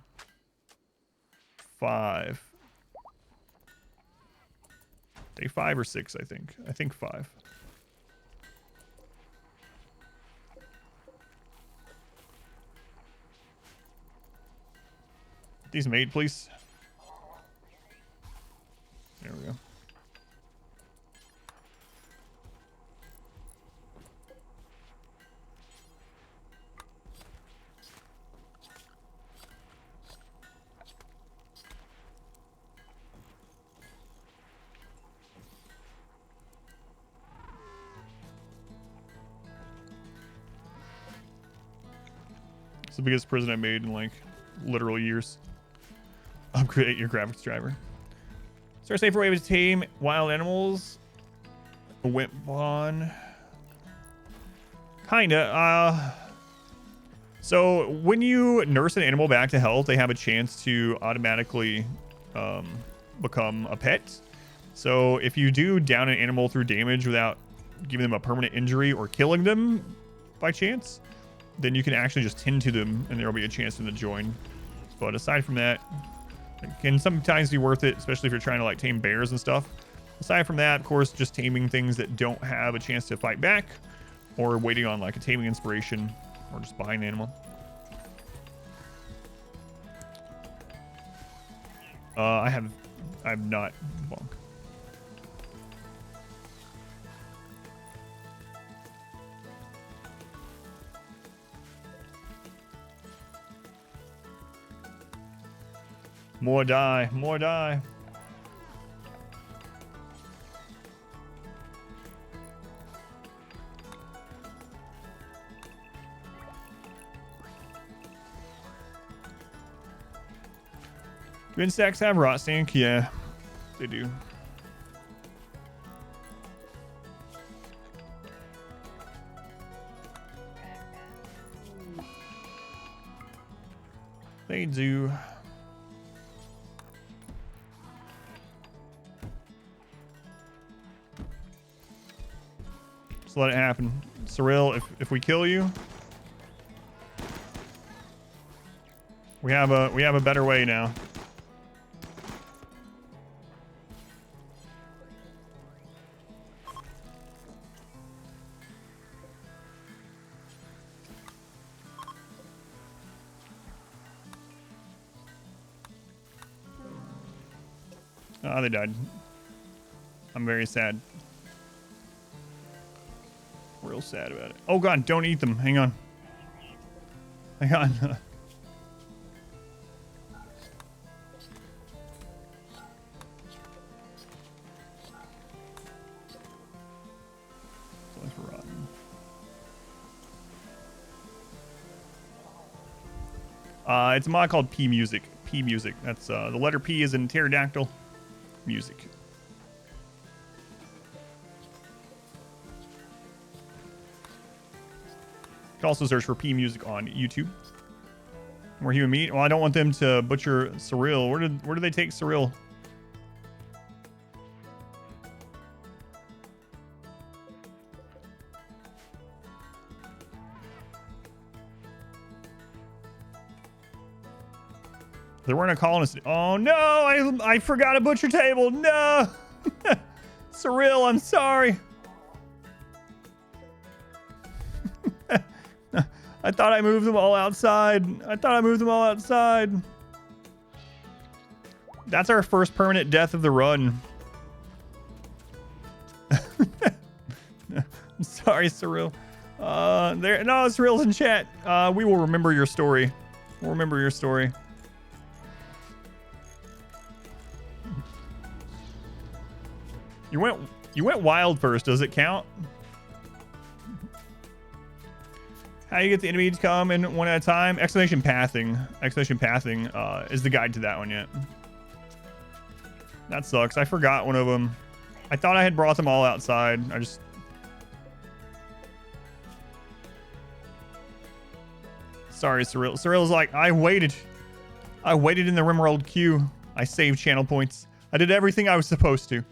5. Day 5 or 6, I think. I think 5. These made, please. There we go. It's the biggest prison I made in like literal years. Upgrade your graphics driver. Is there a safer way to tame wild animals? Wimp on. Kinda. So when you nurse an animal back to health, they have a chance to automatically become a pet. So if you do down an animal through damage without giving them a permanent injury or killing them by chance, then you can actually just tend to them and there'll be a chance for them to join. But aside from that, it can sometimes be worth it, especially if you're trying to like tame bears and stuff. Aside from that, of course, just taming things that don't have a chance to fight back, or waiting on like a taming inspiration, or just buying an animal. I'm not bonk. More die, more die. Do insects have rot stink? Yeah, they do. They do. Just let it happen. Surreal, if we kill you, we have a better way now. Oh, they died. I'm very sad. Real sad about it. Oh god, don't eat them. Hang on. Hang on. It's a mod called P Music. P Music. That's the letter P is in pterodactyl. Music. You can also search for P Music on YouTube. More human meat. Well, I don't want them to butcher Surreal. Where did they take Surreal? There weren't a colonist. Oh no, I forgot a butcher table. No. Surreal, I'm sorry. I thought I moved them all outside. That's our first permanent death of the run. I'm sorry, Surreal. Surreal's in chat. We will remember your story. We'll remember your story. You went wild first. Does it count? How you get the enemy to come in one at a time? Exclamation pathing. Exclamation pathing is the guide to that one yet. That sucks. I forgot one of them. I thought I had brought them all outside. Sorry, Surreal. Surreal's like, I waited in the RimWorld queue. I saved channel points. I did everything I was supposed to.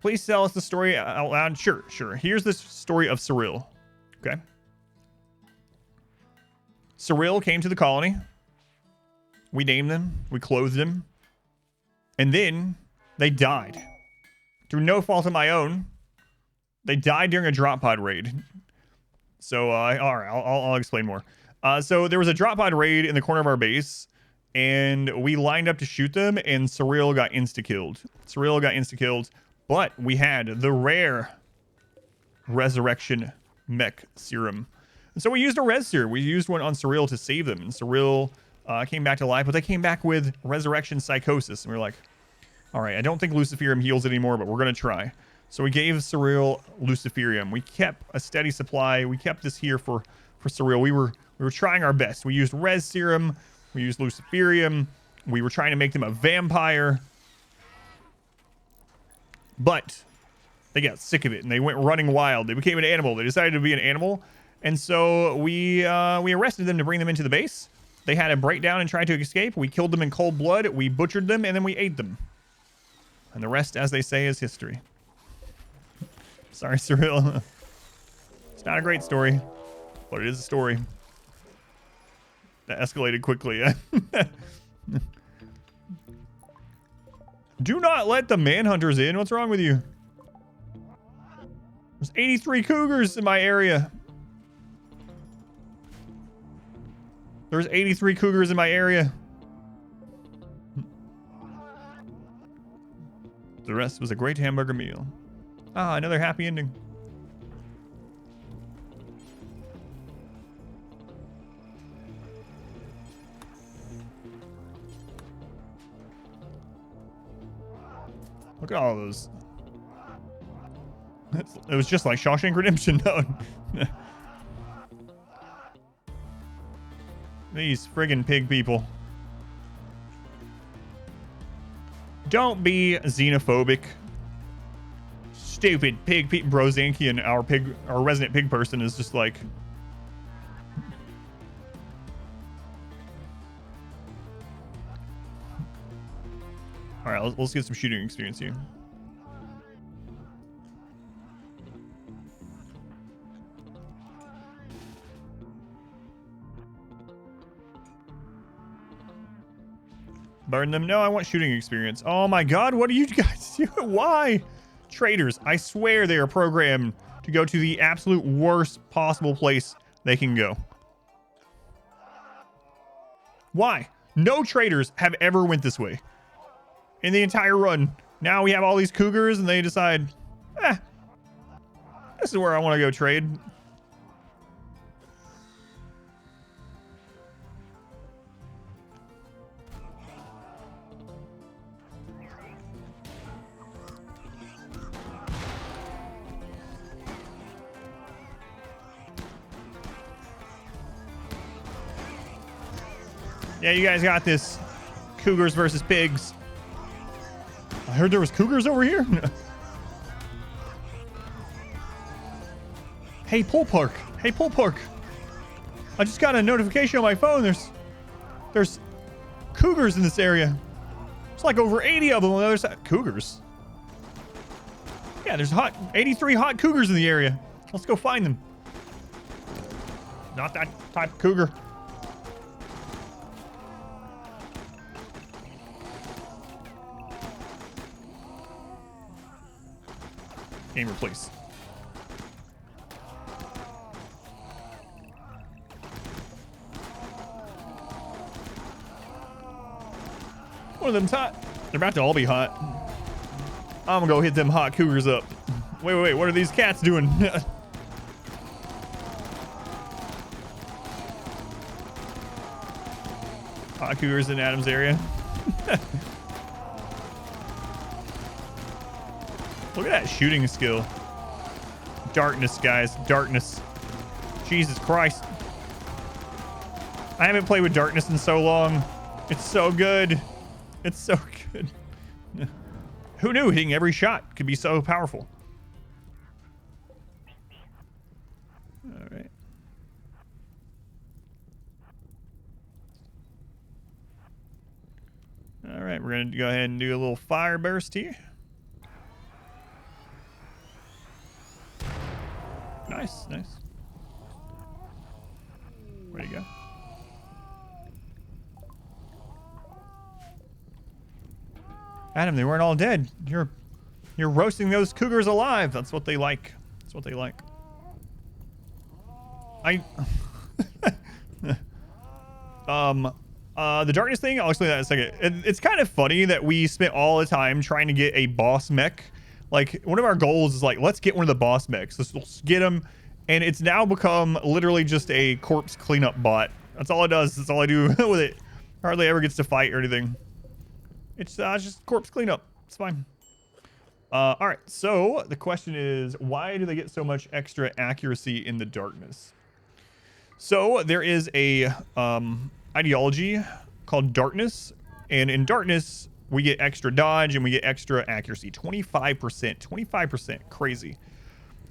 Please tell us the story out loud. Sure. Here's the story of Surreal. Okay. Surreal came to the colony. We named them. We clothed them. And then they died. Through no fault of my own. They died during a drop pod raid. So, all right, I'll explain more. So there was a drop pod raid in the corner of our base. And we lined up to shoot them. And Surreal got insta-killed. But we had the rare resurrection mech serum. And so we used a res serum. We used one on Surreal to save them. And Surreal came back to life, but they came back with resurrection psychosis. And we were like, all right, I don't think Luciferium heals anymore, but we're going to try. So we gave Surreal Luciferium. We kept a steady supply. We kept this here for Surreal. We were trying our best. We used res serum. We used Luciferium. We were trying to make them a vampire. But they got sick of it and they went running wild. They became an animal. They decided to be an animal. And so we arrested them to bring them into the base. They had a breakdown and tried to escape. We killed them in cold blood. We butchered them and then we ate them. And the rest, as they say, is history. Sorry, Surreal. It's not a great story, but it is a story. That escalated quickly. Do not let the manhunters in. What's wrong with you? There's 83 cougars in my area. There's 83 cougars in my area. The rest was a great hamburger meal. Ah, another happy ending. Look at all those. It was just like Shawshank Redemption. No. These friggin' pig people. Don't be xenophobic. Stupid pig people. Brozankian, our resident pig person, is just like. All right, let's get some shooting experience here. Burn them? No, I want shooting experience. Oh my god, what are you guys doing? Why? Traitors, I swear they are programmed to go to the absolute worst possible place they can go. Why? No traitors have ever went this way. In the entire run. Now we have all these cougars and they decide, this is where I want to go trade. Yeah, you guys got this. Cougars versus pigs. I heard there was cougars over here. Hey, Pull Park. Hey, Pull Park. I just got a notification on my phone. There's cougars in this area. It's like over 80 of them on the other side. Cougars. Yeah, there's 83 hot cougars in the area. Let's go find them. Not that type of cougar. Gamer, please. One of them's hot. They're about to all be hot. I'm gonna go hit them hot cougars up. Wait. What are these cats doing? Hot cougars in Adam's area. Look at that shooting skill. Darkness, guys. Darkness. Jesus Christ. I haven't played with darkness in so long. It's so good. It's so good. Who knew hitting every shot could be so powerful? All right. All right, we're going to go ahead and do a little fire burst here. Nice. Where'd he go? Adam, they weren't all dead. You're roasting those cougars alive. That's what they like. That's what they like. The darkness thing, I'll explain that in a second. It's kind of funny that we spent all the time trying to get a boss mech. Like, one of our goals is like, let's get one of the boss mechs. Let's get them. And it's now become literally just a corpse cleanup bot. That's all it does. That's all I do with it. Hardly ever gets to fight or anything. It's just corpse cleanup. It's fine. All right. So the question is, why do they get so much extra accuracy in the darkness? So there is a ideology called darkness. And in darkness, we get extra dodge and we get extra accuracy. 25%. 25%. Crazy.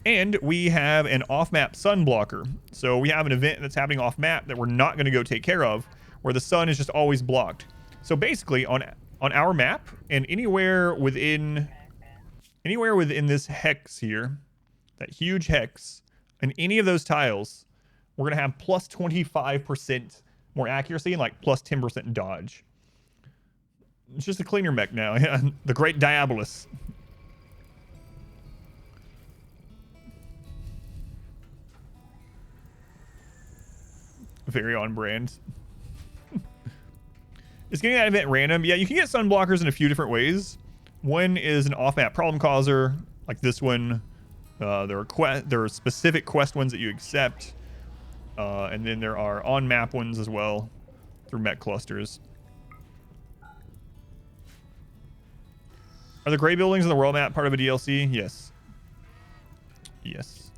And we have an off-map sun blocker. So we have an event that's happening off-map that we're not going to go take care of, where the sun is just always blocked. So basically, on our map and anywhere within this hex here, that huge hex, and any of those tiles, we're going to have plus 25% more accuracy and like plus 10% dodge. It's just a cleaner mech now. The Great Diabolus. Very on brand. Is getting that event random? Yeah, you can get sun blockers in a few different ways. One is an off-map problem causer, like this one. There are specific quest ones that you accept. And then there are on-map ones as well through mech clusters. Are the gray buildings on the world map part of a DLC? Yes. Yes.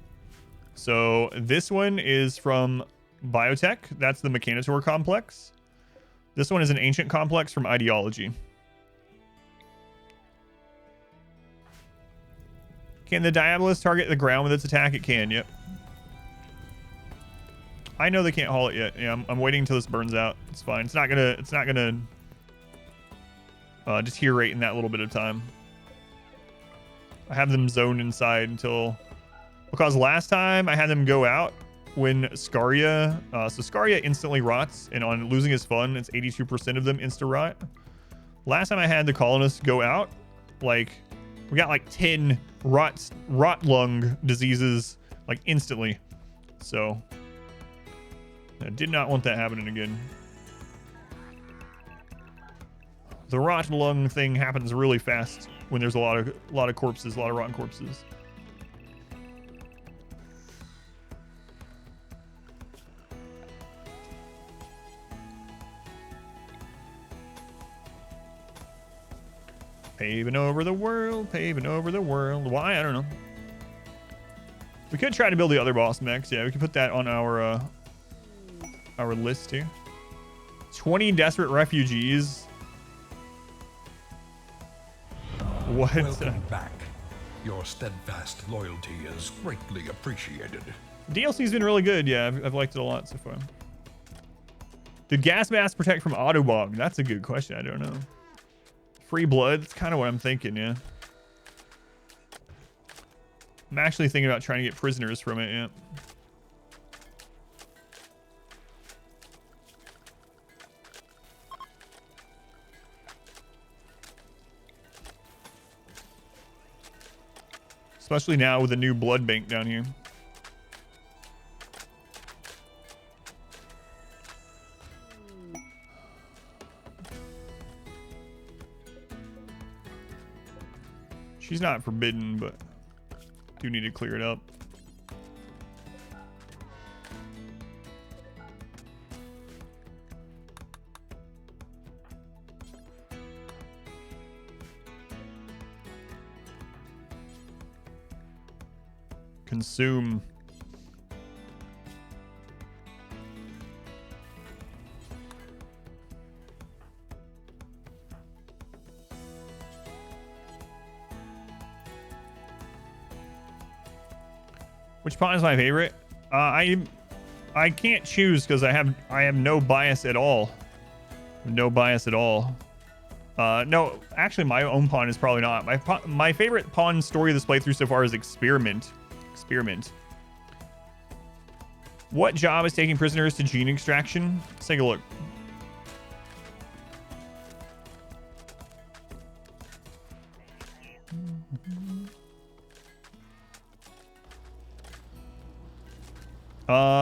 So this one is from Biotech. That's the Mechanitor complex. This one is an ancient complex from Ideology. Can the Diabolus target the ground with its attack? It can, yep. I know they can't haul it yet. Yeah, I'm waiting until this burns out. It's fine. It's not gonna deteriorate in that little bit of time. I have them zoned inside because last time I had them go out when Scaria, so Scaria instantly rots, and on losing his fun, it's 82% of them insta rot. Last time I had the colonists go out, like we got like 10 rot lung diseases like instantly. So I did not want that happening again. The rot lung thing happens really fast when there's a lot of corpses, a lot of rotten corpses. Paving over the world, paving over the world. Why? I don't know. We could try to build the other boss mechs. Yeah, we can put that on our list here. 20 desperate refugees. What? Welcome back. Your steadfast loyalty is greatly appreciated. DLC's been really good. Yeah, I've liked it a lot so far. Did gas masks protect from autobomb? That's a good question. I don't know. Free blood? That's kind of what I'm thinking, yeah. I'm actually thinking about trying to get prisoners from it, yeah. Especially now with the new blood bank down here. She's not forbidden, but do need to clear it up. Consume. Which pawn is my favorite? I can't choose because I have no bias at all. No bias at all. No, actually, my own pawn is probably not. My favorite pawn story of this playthrough so far is Experiment. Experiment. What job is taking prisoners to gene extraction? Let's take a look.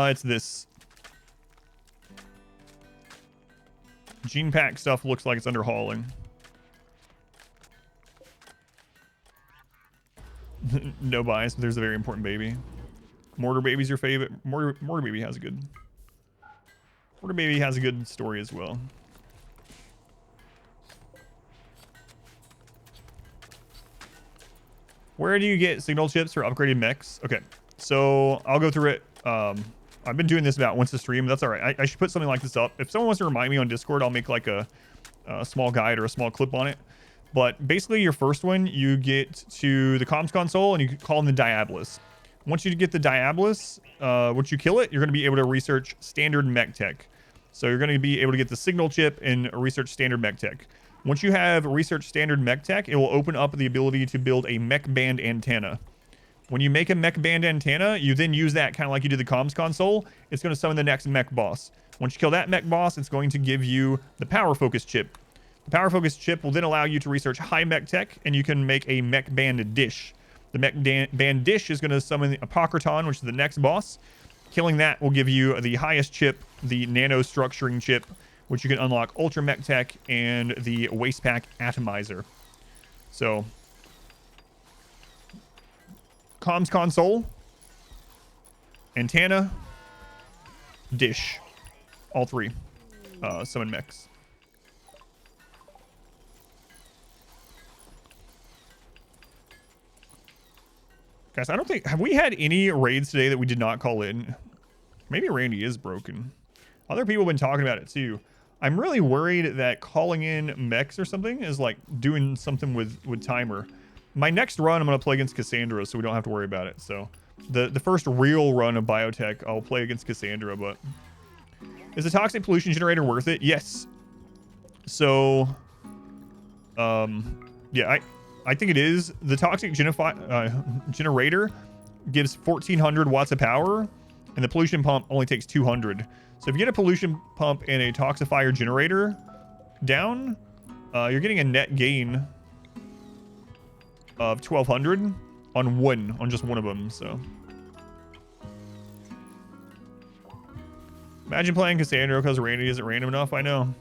It's this. Gene pack stuff looks like it's under hauling. No bias, but there's a very important baby. Mortar baby's your favorite. Mortar baby has a good. Mortar baby has a good story as well. Where do you get signal chips for upgraded mechs? Okay, so I'll go through it. I've been doing this about once a stream. That's all right. I should put something like this up. If someone wants to remind me on Discord, I'll make like a small guide or a small clip on it. But basically, your first one, you get to the comms console and you call in the Diabolus. Once you get the Diabolus, once you kill it, you're going to be able to research standard mech tech. So you're going to be able to get the signal chip and research standard mech tech. Once you have research standard mech tech, it will open up the ability to build a mech band antenna. When you make a mech band antenna, you then use that kind of like you did the comms console. It's going to summon the next mech boss. Once you kill that mech boss, it's going to give you the power focus chip. The power focus chip will then allow you to research high mech tech, and you can make a mech band dish. The mech band dish is going to summon the APOCRITON, which is the next boss. Killing that will give you the highest chip, the nano structuring chip, which you can unlock ultra mech tech and the waste pack atomizer. So comms console, antenna, dish, all three summon mechs. Guys, I don't think, have we had any raids today that we did not call in? Maybe Randy is broken. Other people have been talking about it too. I'm really worried that calling in mechs or something is like doing something with timer. My next run, I'm going to play against Cassandra, so we don't have to worry about it. So the first real run of biotech, I'll play against Cassandra, but is the toxic pollution generator worth it? Yes. So, yeah, I think it is. The toxic generator gives 1400 watts of power, and the pollution pump only takes 200. So if you get a pollution pump and a toxifier generator down, you're getting a net gain of 1200 on just one of them. So imagine playing Cassandra because Randy isn't random enough. I know.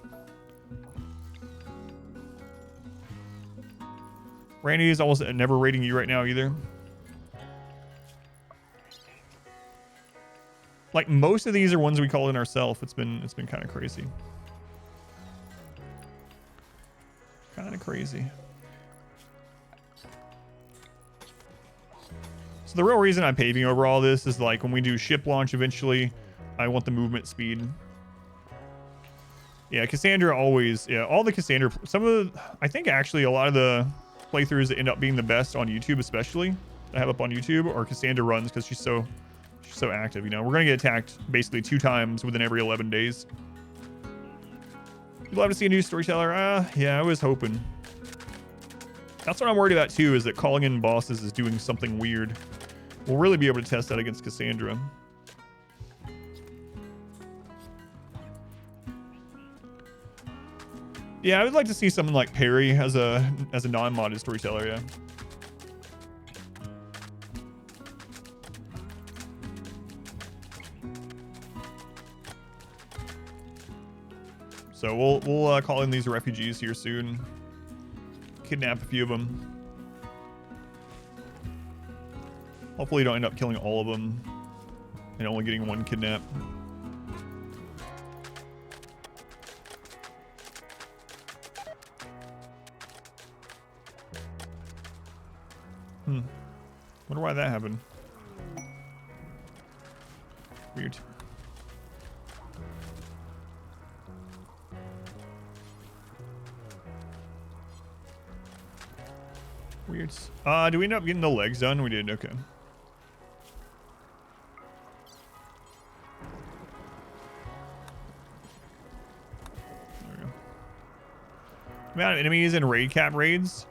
Randy is almost never rating you right now either. Like most of these are ones we call in ourselves. It's been kind of crazy. Kind of crazy. So the real reason I'm paving over all this is like when we do ship launch eventually, I want the movement speed. Yeah, Cassandra always, yeah, all the Cassandra, some of the, I think actually a lot of the playthroughs that end up being the best on YouTube, especially I have up on YouTube, or Cassandra runs because she's so active. You know, we're gonna get attacked basically 2 times within every 11 days. You'd love to see a new storyteller. Yeah, I was hoping. That's what I'm worried about too, is that calling in bosses is doing something weird. We'll really be able to test that against Cassandra. Yeah, I would like to see something like Perry as a non-modded storyteller, yeah. So we'll call in these refugees here soon. Kidnap a few of them. Hopefully you don't end up killing all of them and only getting one kidnapped. Wonder why that happened. Weird. Weird. Do we end up getting the legs done? We did. Okay. There we go. Amount of enemies in raid cap raids.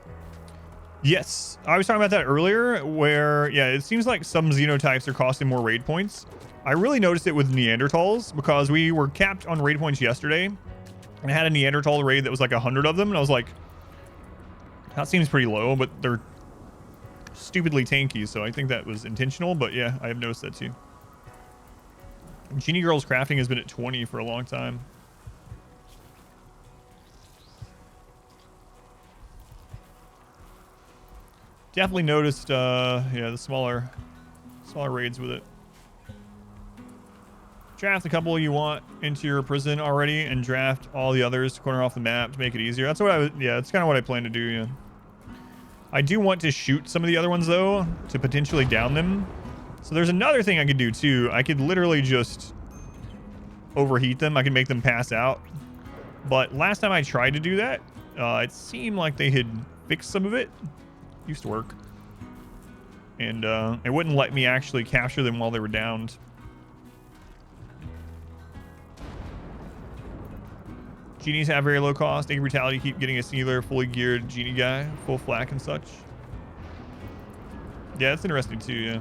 Yes, I was talking about that earlier where, yeah, it seems like some xenotypes are costing more raid points. I really noticed it with Neanderthals because we were capped on raid points yesterday and I had a Neanderthal raid that was like 100 of them. And I was like, that seems pretty low, but they're stupidly tanky. So I think that was intentional, but yeah, I have noticed that too. Genie Girl's crafting has been at 20 for a long time. Definitely noticed, yeah, the smaller raids with it. Draft a couple you want into your prison already, and draft all the others to corner off the map to make it easier. That's what I was, yeah, that's kind of what I plan to do. Yeah, I do want to shoot some of the other ones though to potentially down them. So there's another thing I could do too. I could literally just overheat them. I can make them pass out. But last time I tried to do that, it seemed like they had fixed some of it. Used to work, and it wouldn't let me actually capture them while they were downed. Genies have very low cost. Thank you, Brutality. Keep getting a singular, fully geared genie guy, full flak and such. Yeah, that's interesting too. Yeah.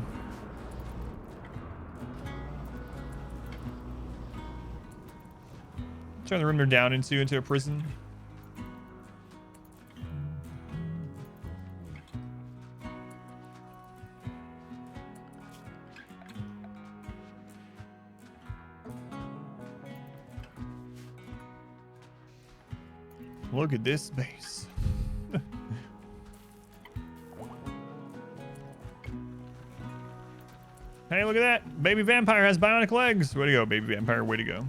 Turn the room they're down into a prison. Look at this space. Hey, look at that. Baby vampire has bionic legs. Way to go, baby vampire. Way to go.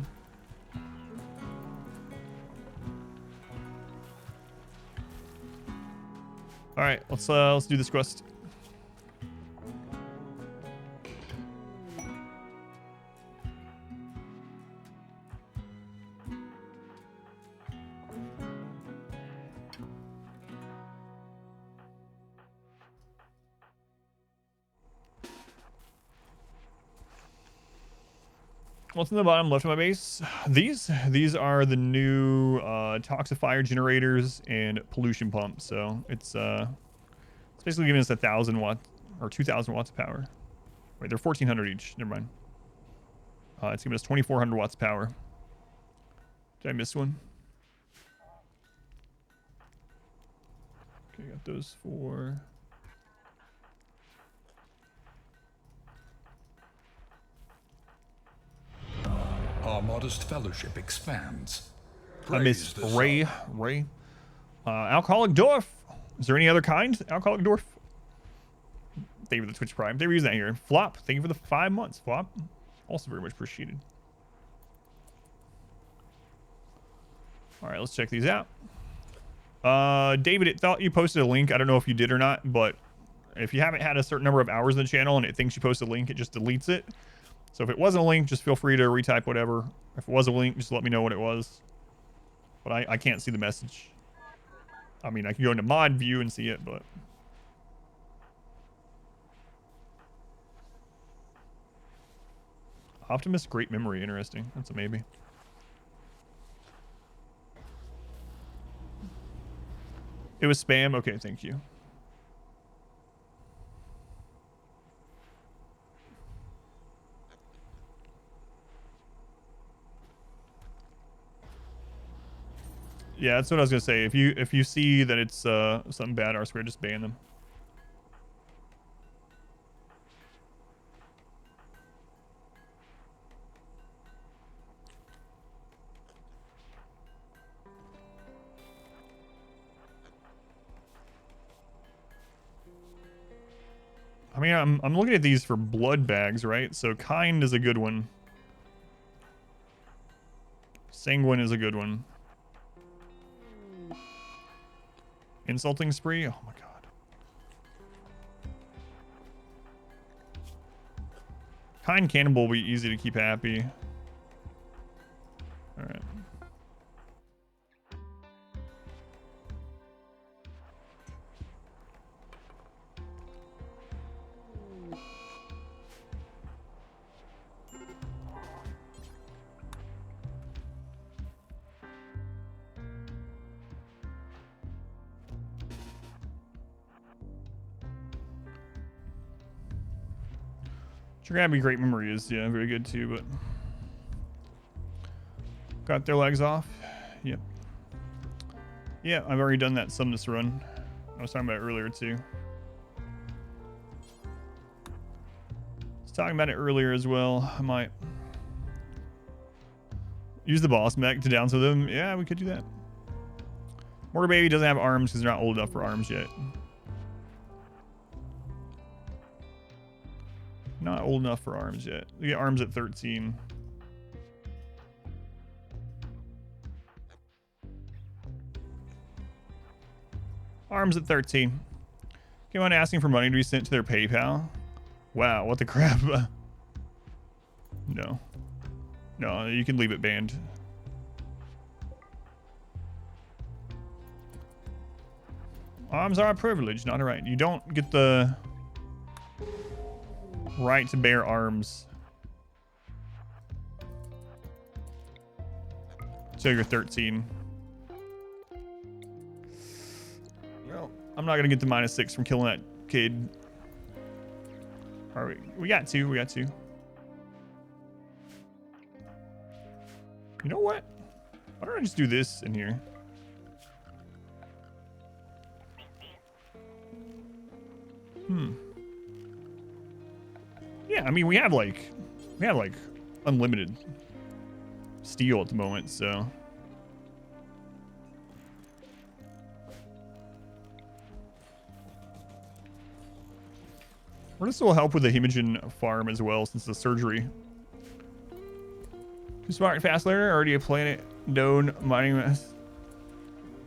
All right, let's do this quest. What's in the bottom left of my base? These are the new toxifier generators and pollution pumps. So it's basically giving us 1,000 watts or 2,000 watts of power. Wait, they're 1,400 each. Never mind. It's giving us 2,400 watts of power. Did I miss one? Okay, got those 4. Our modest fellowship expands. I missed Ray. Alcoholic Dwarf. Is there any other kind? Alcoholic Dwarf. Thank you for the Twitch Prime. They were using that here. Flop. Thank you for the 5 months. Flop. Also very much appreciated. All right, let's check these out. David, it thought you posted a link. I don't know if you did or not, but if you haven't had a certain number of hours in the channel and it thinks you posted a link, it just deletes it. So if it wasn't a link, just feel free to retype whatever. If it was a link, just let me know what it was. But I can't see the message. I mean, I can go into mod view and see it, but... Optimus, great memory. Interesting. That's a maybe. It was spam? Okay, thank you. Yeah, that's what I was gonna say. If you see that it's something bad, R-squared, just ban them. mean, I'm looking at these for blood bags, right? So kind is a good one. Sanguine is a good one. Insulting spree? Oh my god. Kind cannibal will be easy to keep happy. Alright. Triggerhappy great memory is, yeah, very good too, but got their legs off. Yep. Yeah, I've already done that some this run. I was talking about it earlier too. I was talking about it earlier as well. I might use the boss mech to down some of them. Yeah, we could do that. Mortar baby doesn't have arms because they're not old enough for arms yet. Not old enough for arms yet. We get arms at 13. Arms at 13. Came on asking for money to be sent to their PayPal. Wow, what the crap? No. No, you can leave it banned. Arms are a privilege, not a right. You don't get the right to bear arms till you're 13. Well, I'm not gonna get the -6 from killing that kid. All right, we got two. We got two. You know what? Why don't I just do this in here? Yeah, I mean, we have like unlimited steel at the moment, so. Or this will help with the Hemagen farm as well, since the surgery. Too smart and fast learner, already a planet known mining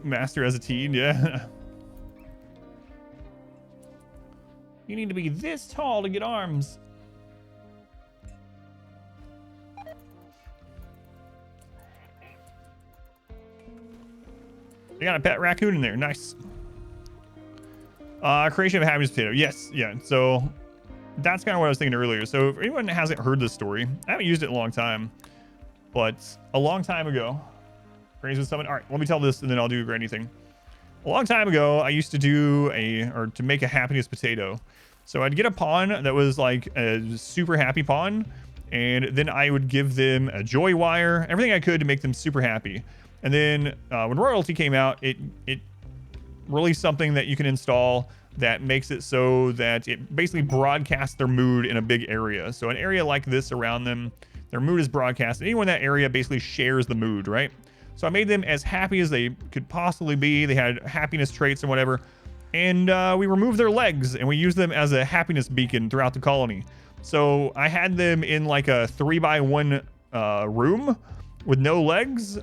master as a teen, yeah. You need to be this tall to get arms. They got a pet raccoon in there. Nice. Creation of happiness potato. Yes. Yeah. So that's kind of what I was thinking earlier. So if anyone hasn't heard this story, I haven't used it in a long time, but a long time ago, Granny's was summoned. All right, let me tell this and then I'll do a granny thing. A long time ago, I used to do to make a happiness potato. So I'd get a pawn that was like a super happy pawn, and then I would give them a joy wire, everything I could to make them super happy. And then when royalty came out, it released something that you can install that makes it so that it basically broadcasts their mood in a big area. So an area like this around them, their mood is broadcast. Anyone in that area basically shares the mood, right? So I made them as happy as they could possibly be. They had happiness traits and whatever. And we removed their legs and we used them as a happiness beacon throughout the colony. So I had them in like a 3x1 room with no legs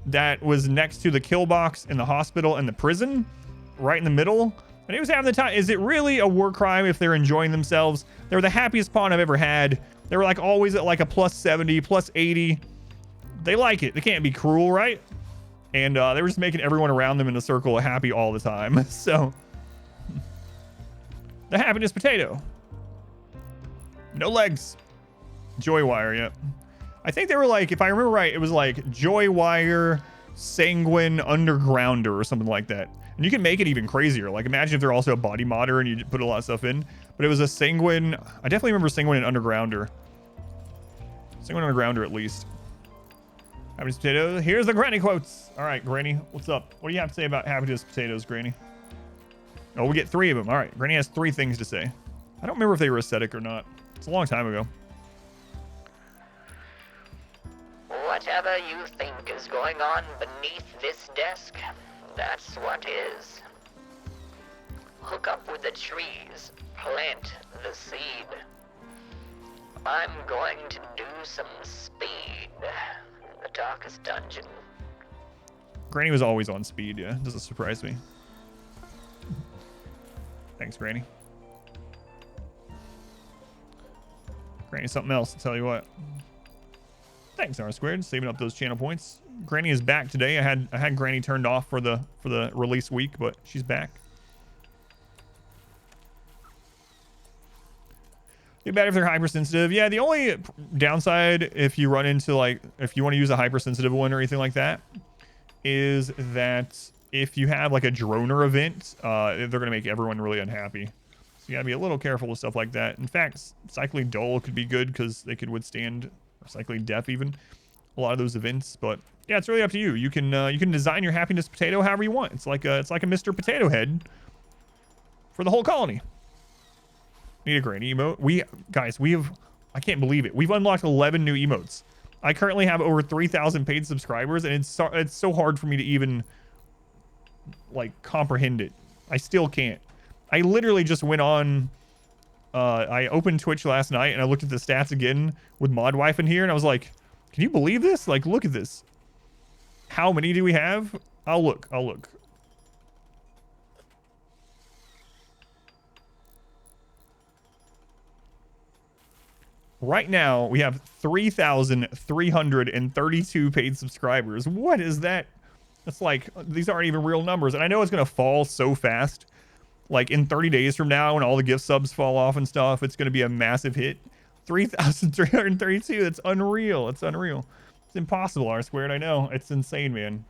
that was next to the Killbox and the hospital and the prison, right in the middle. And it was having the time. Is it really a war crime if they're enjoying themselves? They were the happiest pawn I've ever had. They were like always at like a +70, +80. They like it. They can't be cruel, right? And they were just making everyone around them in a circle happy all the time. So the happiness potato. No legs. Joy wire, yep. I think they were like, if I remember right, it was like joy wire, sanguine, undergrounder, or something like that. And you can make it even crazier. Like imagine if they're also a body modder and you put a lot of stuff in. But it was a sanguine. I definitely remember sanguine and undergrounder. Sanguine undergrounder at least. Happiness potato. Here's the granny quotes. All right, Granny, what's up? What do you have to say about happiness potatoes, Granny? Oh, we get 3 of them. All right, Granny has 3 things to say. I don't remember if they were aesthetic or not. It's a long time ago. Whatever you think is going on beneath this desk, that's what is. Hook up with the trees, plant the seed. I'm going to do some speed. The darkest dungeon. Granny was always on speed, yeah. Doesn't surprise me. Thanks, Granny. Granny, something else, I'll tell you what. Thanks, R Squared, saving up those channel points. Granny is back today. I had Granny turned off for the release week, but she's back. Too bad if they're hypersensitive. Yeah, the only downside if you run into, like, if you want to use a hypersensitive one or anything like that, is that if you have like a droner event, they're gonna make everyone really unhappy. So you gotta be a little careful with stuff like that. In fact, cycling dull could be good because they could withstand, or cycling deaf even, a lot of those events. But yeah, it's really up to you. You can design your happiness potato however you want. It's like a Mr. Potato Head for the whole colony. Need a granny emote. I can't believe it. We've unlocked 11 new emotes. I currently have over 3,000 paid subscribers, and it's so hard for me to even like comprehend it. I still can't. I literally just went on. I opened Twitch last night and I looked at the stats again with Modwife in here, and I was like, "Can you believe this? Like, look at this. How many do we have? I'll look. Right now, we have 3,332 paid subscribers. What is that? That's like, these aren't even real numbers. And I know it's going to fall so fast. Like in 30 days from now, when all the gift subs fall off and stuff, it's going to be a massive hit. 3,332. That's unreal. It's unreal. It's impossible, R Squared. I know. It's insane, man.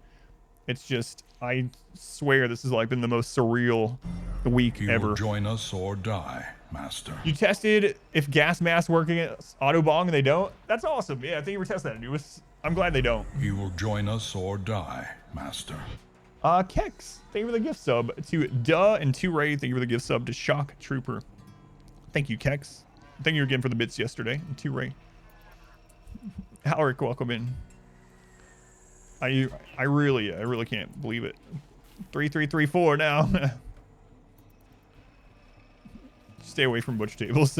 It's just, I swear this has like been the most surreal week ever. You will join us or die, Master. You tested if gas masks working at Autobong and they don't? That's awesome. Yeah, I think you were testing that. I'm glad they don't. You will join us or die, Master. Kex, thank you for the gift sub to Duh, and to Ray, thank you for the gift sub to Shock Trooper. Thank you, Kex. Thank you again for the bits yesterday. And to Ray. Alric, welcome in. I really can't believe it. 3334 now. Stay away from butch tables.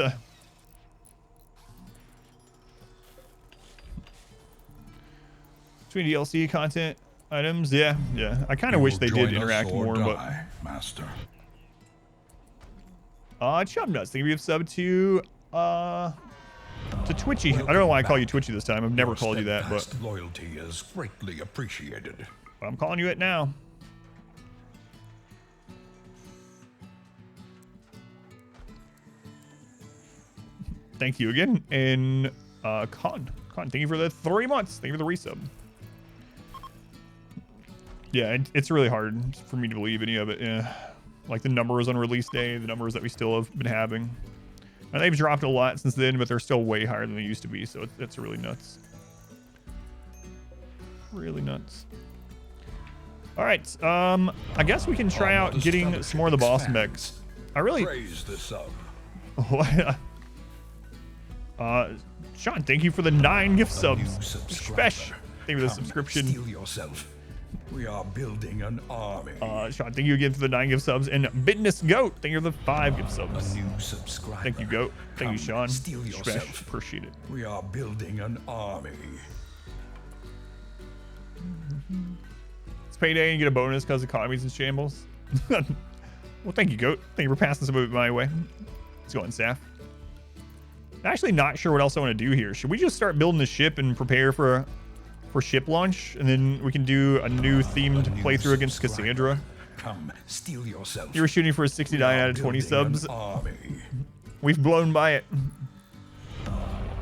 Between DLC content items, yeah. I kind of wish they did interact more, but Master. Chum Nuts, thank you for sub to Twitchy. I don't know why I call you Twitchy this time. I've never called you that, but Loyalty is greatly appreciated. I'm calling you it now. Thank you again. And Con, thank you for the 3 months. Thank you for the resub. Yeah, it's really hard for me to believe any of it. Yeah, like the numbers on release day, the numbers that we still have been having. And they've dropped a lot since then, but they're still way higher than they used to be. So it's really nuts. Really nuts. All right. I guess we can try out getting some more of the boss mechs. I really praise the sub. Sean, thank you for the 9 gift subs. Spesh. Thank you for the subscription. Steal yourself. We are building an army. Sean, thank you again for the 9 gift subs. And Business Goat, thank you for the 5 gift subs. A new subscriber. Thank you, Goat. Thank you, Sean. Steal yourself. Spesh. Appreciate it. We are building an army. It's payday and you get a bonus because the economy's in shambles. Well, thank you, Goat. Thank you for passing some of it my way. Let's go on, Saf. I'm actually not sure what else I want to do here. Should we just start building the ship and prepare for ship launch, and then we can do a new themed playthrough against Cassandra? Come, steal yourself. You were shooting for a 69 out of 20 subs. We've blown by it.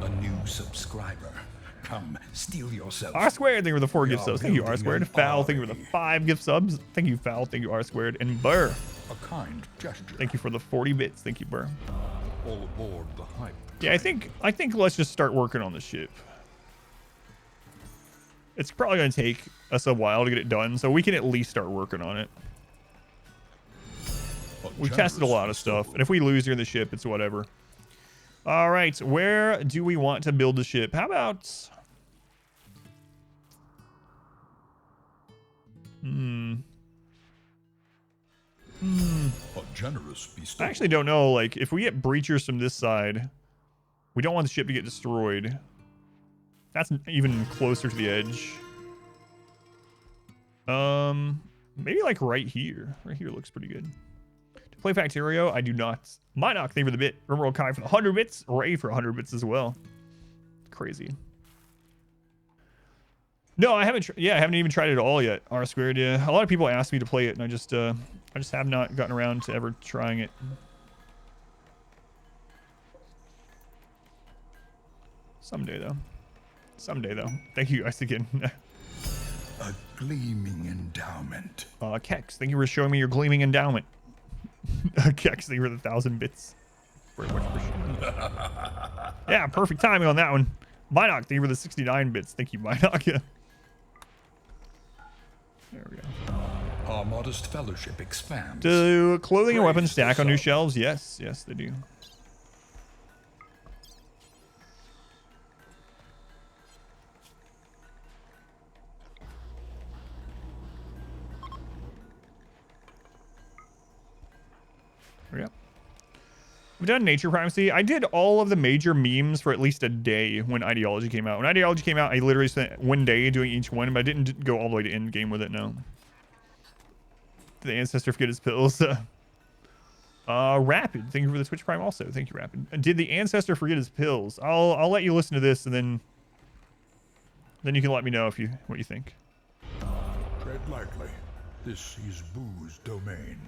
A new subscriber. Come, steal yourself. R Squared, thank you for the 4 gift subs. Thank you, R Squared. Foul, thank you for the 5 gift subs. Thank you, Foul. Thank you, R Squared. And Burr, a kind gesture. Thank you for the 40 bits. Thank you, Burr. All aboard the hype. Yeah, I think let's just start working on the ship. It's probably going to take us a while to get it done, so we can at least start working on it. We've tested a lot of stuff, and if we lose near the ship, it's whatever. All right, where do we want to build the ship? How about... A generous I bestowal. actually don't know, like, if we get breachers from this side, we don't want the ship to get destroyed. That's even closer to the edge. Maybe like right here. Right here looks pretty good. To play Factorio, I do not. Minoc, thank you for the bit. RimWorld Kai for the 100 bits. Ray for 100 bits as well. Crazy. No, I haven't. I haven't even tried it at all yet. R squared. Yeah, a lot of people ask me to play it, and I just have not gotten around to ever trying it. Someday though. Someday though. Thank you guys again. A gleaming endowment. Kex, thank you for showing me your gleaming endowment. Kex, thank you for the 1,000 bits. Very much appreciated. Yeah, perfect timing on that one. Minoc, thank you for the 69 bits. Thank you, Minoc. Yeah. There we go. Our modest fellowship expands. Do clothing and weapons Praise stack the on new sun. shelves? Yes, yes, they do. There we go. We've done nature primacy. I did all of the major memes for at least a day when Ideology came out. When Ideology came out, I literally spent one day doing each one, but I didn't go all the way to end game with it, no. Did the ancestor forget his pills? Rapid, thank you for the Twitch Prime also. Thank you, Rapid. Did the ancestor forget his pills? I'll let you listen to this, and then you can let me know what you think. Tread lightly. This is Boo's domain.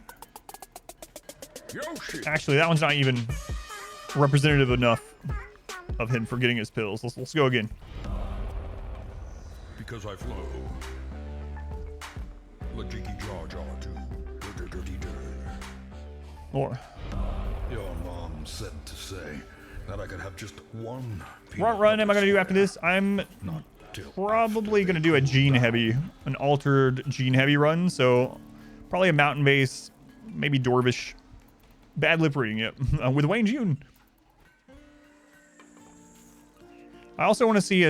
Yoshi! Actually, that one's not even representative enough of him forgetting his pills. Let's go again. Because I flow. Lajiki Jar Jar too. More. Your mom said to say that I could have just one. What run am I going to do after this? I'm Not till probably going to do a gene heavy, an altered gene heavy run. So probably a mountain base, maybe Dorvish. Bad lip reading, yep. With Wayne June. I also want to see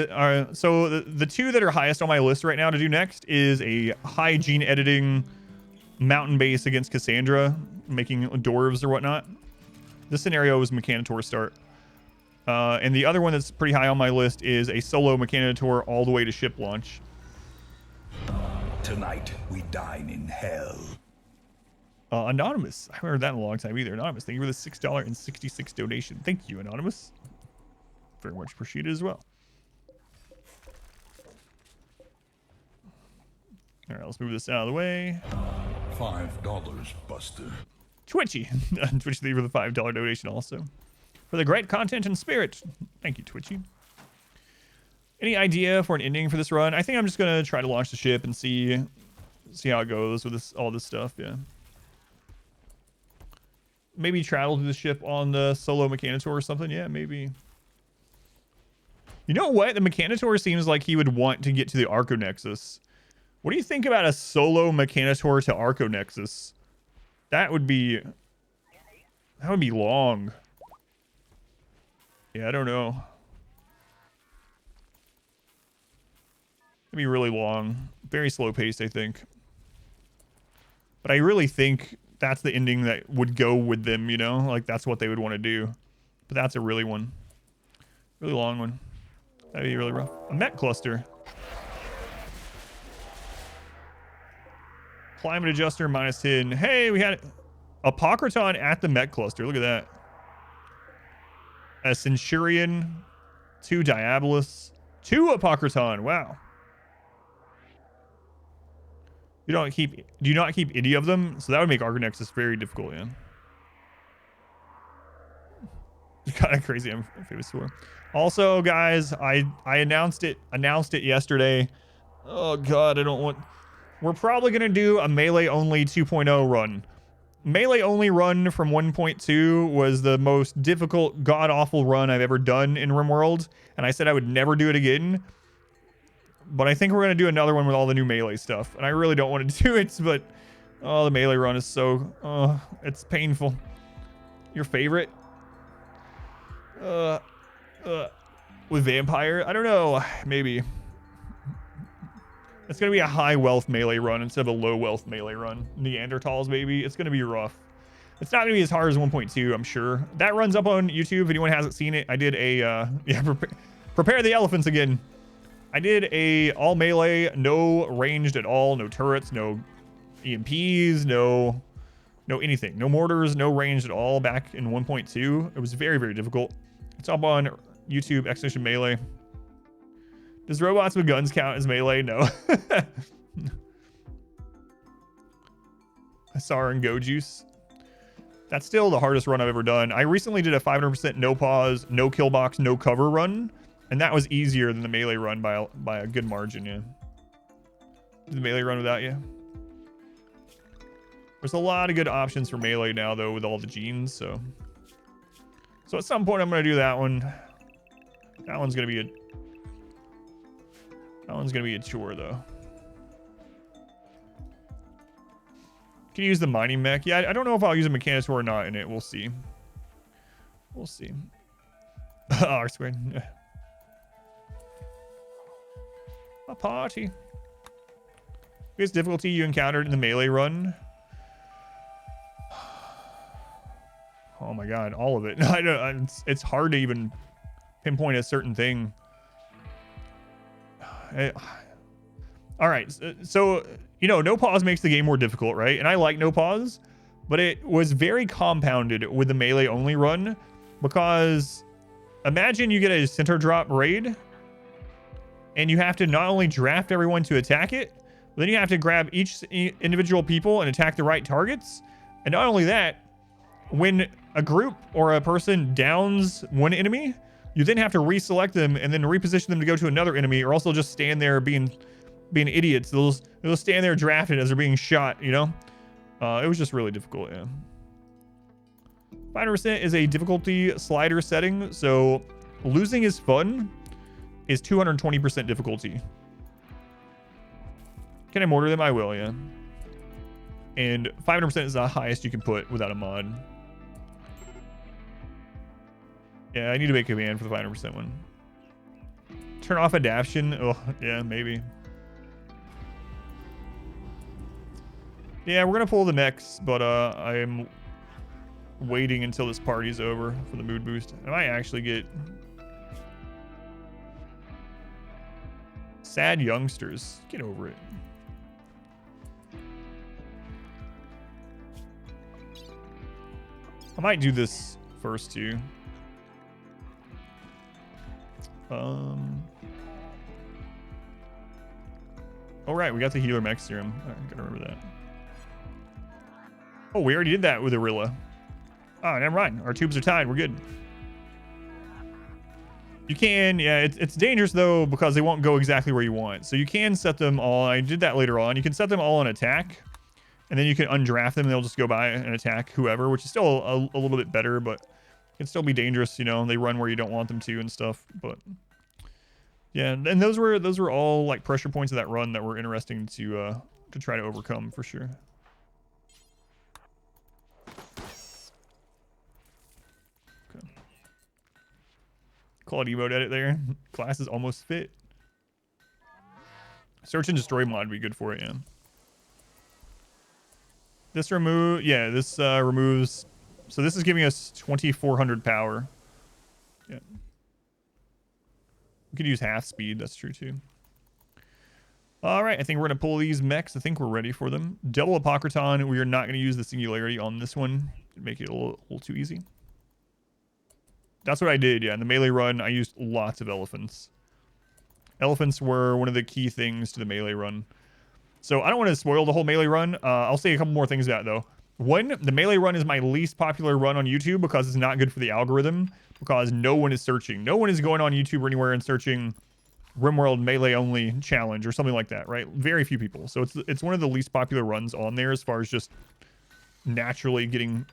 so the two that are highest on my list right now to do next is a high gene editing mountain base against Cassandra, making dwarves or whatnot. This scenario was Mechanitor start. And the other one that's pretty high on my list is a solo Mechanitor all the way to ship launch. Tonight we dine in hell. Anonymous. I haven't heard that in a long time either. Anonymous, thank you for the $6.66 donation. Thank you, Anonymous. Very much appreciated as well. All right, let's move this out of the way. $5, Buster. Twitchy. Twitchy, thank you for the $5 donation also. For the great content and spirit. Thank you, Twitchy. Any idea for an ending for this run? I think I'm just going to try to launch the ship and see how it goes with all this stuff, yeah. Maybe travel to the ship on the solo Mechanitor or something. Yeah, maybe. You know what? The Mechanitor seems like he would want to get to the Arconexus. What do you think about a solo Mechanitor to Arconexus? That would be long. Yeah, I don't know. It'd be really long. Very slow paced, I think. But I really think that's the ending that would go with them, you know? Like, that's what they would want to do. But that's a really long one. That'd be really rough. A Mech cluster. Climate adjuster -10. Hey, we had APOCRITON at the Mech cluster. Look at that. A Centurion. 2 Diabolus. 2 APOCRITON. Wow. Do you not keep any of them? So that would make Argonexus very difficult, yeah. It's kind of crazy. I'm famous for. Also, guys, I announced it yesterday. Oh god, we're probably gonna do a melee only 2.0 run. Melee only run from 1.2 was the most difficult, god awful run I've ever done in RimWorld, and I said I would never do it again. But I think we're going to do another one with all the new melee stuff. And I really don't want to do it, but... Oh, the melee run is so... it's painful. Your favorite? With Vampire? I don't know. Maybe. It's going to be a high wealth melee run instead of a low wealth melee run. Neanderthals, baby. It's going to be rough. It's not gonna be as hard as 1.2, I'm sure. That runs up on YouTube if anyone hasn't seen it. I did a prepare the elephants again. I did a all melee, no ranged at all, no turrets, no EMPs, no anything, no mortars, no ranged at all back in 1.2. It was very, very difficult. It's up on YouTube, / melee. Does robots with guns count as melee? No. Asar and Go Juice. That's still the hardest run I've ever done. I recently did a 500% no pause, no kill box, no cover run, and that was easier than the melee run by a good margin. Yeah. Did the melee run without you? There's a lot of good options for melee now though with all the genes. So at some point I'm gonna do that one. That one's gonna be a chore though. Can you use the mining mech? Yeah, I don't know if I'll use a Mechanitor or not in it. We'll see. We'll see. R squared. A party. Biggest difficulty you encountered in the melee run? Oh my god, all of it. I don't. It's hard to even pinpoint a certain thing. All right, so you know, no pause makes the game more difficult, right? And I like no pause, but it was very compounded with the melee only run, because imagine you get a center drop raid and you have to not only draft everyone to attack it, but then you have to grab each individual people and attack the right targets. And not only that, when a group or a person downs one enemy, you then have to reselect them and then reposition them to go to another enemy, or else they'll just stand there being idiots. They'll stand there drafted as they're being shot, you know? It was just really difficult, yeah. 500% is a difficulty slider setting, so losing is fun is 220% difficulty. Can I mortar them? I will, yeah. And 500% is the highest you can put without a mod. Yeah, I need to make a command for the 500% one. Turn off adaption. Oh, yeah, maybe. Yeah, we're gonna pull the mechs, but I am waiting until this party's over for the mood boost. I might actually get sad youngsters. Get over it. I might do this first too. Oh right, we got the healer mech serum. I gotta remember that. Oh, we already did that with Arilla. Oh, never mind. Our tubes are tied. We're good. You can, yeah, it's dangerous though, because they won't go exactly where you want. So you can set them all. I did that later on. You can set them all on attack, and then you can undraft them and they'll just go by and attack whoever, which is still a little bit better, but it can still be dangerous, you know. They run where you don't want them to and stuff. But yeah, and those were all like pressure points of that run that were interesting to try to overcome for sure. Okay. Quality mode edit there. Class is almost fit. Search and destroy mod would be good for it, yeah. This removes. So this is giving us 2400 power. Yeah. We could use half speed. That's true too. All right. I think we're going to pull these mechs. I think we're ready for them. Double APOCRITON. We are not going to use the singularity on this one. Make it a little too easy. That's what I did. Yeah. In the melee run, I used lots of elephants. Elephants were one of the key things to the melee run. So I don't want to spoil the whole melee run. I'll say a couple more things about it though. One, the melee run is my least popular run on YouTube because it's not good for the algorithm, because no one is searching. No one is going on YouTube or anywhere and searching RimWorld melee only challenge or something like that, right? Very few people. So it's one of the least popular runs on there as far as just naturally getting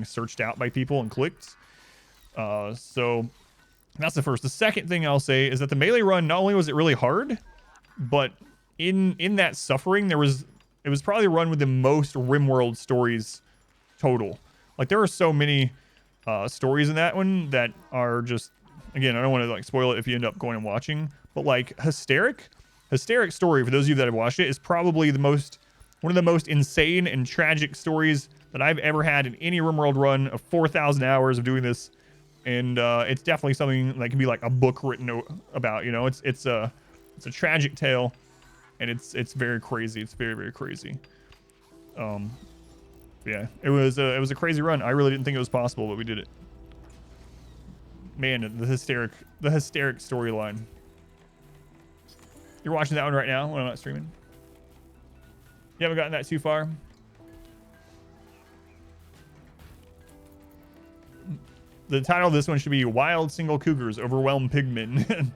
searched out by people and clicked. So that's the first. The second thing I'll say is that the melee run, not only was it really hard, but in that suffering, it was probably the run with the most RimWorld stories total. Like there are so many stories in that one that are just, again, I don't want to like spoil it if you end up going and watching, but like Hysteric story, for those of you that have watched it, is probably one of the most insane and tragic stories that I've ever had in any RimWorld run of 4,000 hours of doing this. And it's definitely something that can be like a book written about, you know. It's a tragic tale, and it's very crazy. It's very, very crazy. Yeah, it was a crazy run. I really didn't think it was possible, but we did it. Man, the hysteric storyline. You're watching that one right now when I'm not streaming. You haven't gotten that too far. The title of this one should be Wild Single Cougars Overwhelm Pigmen.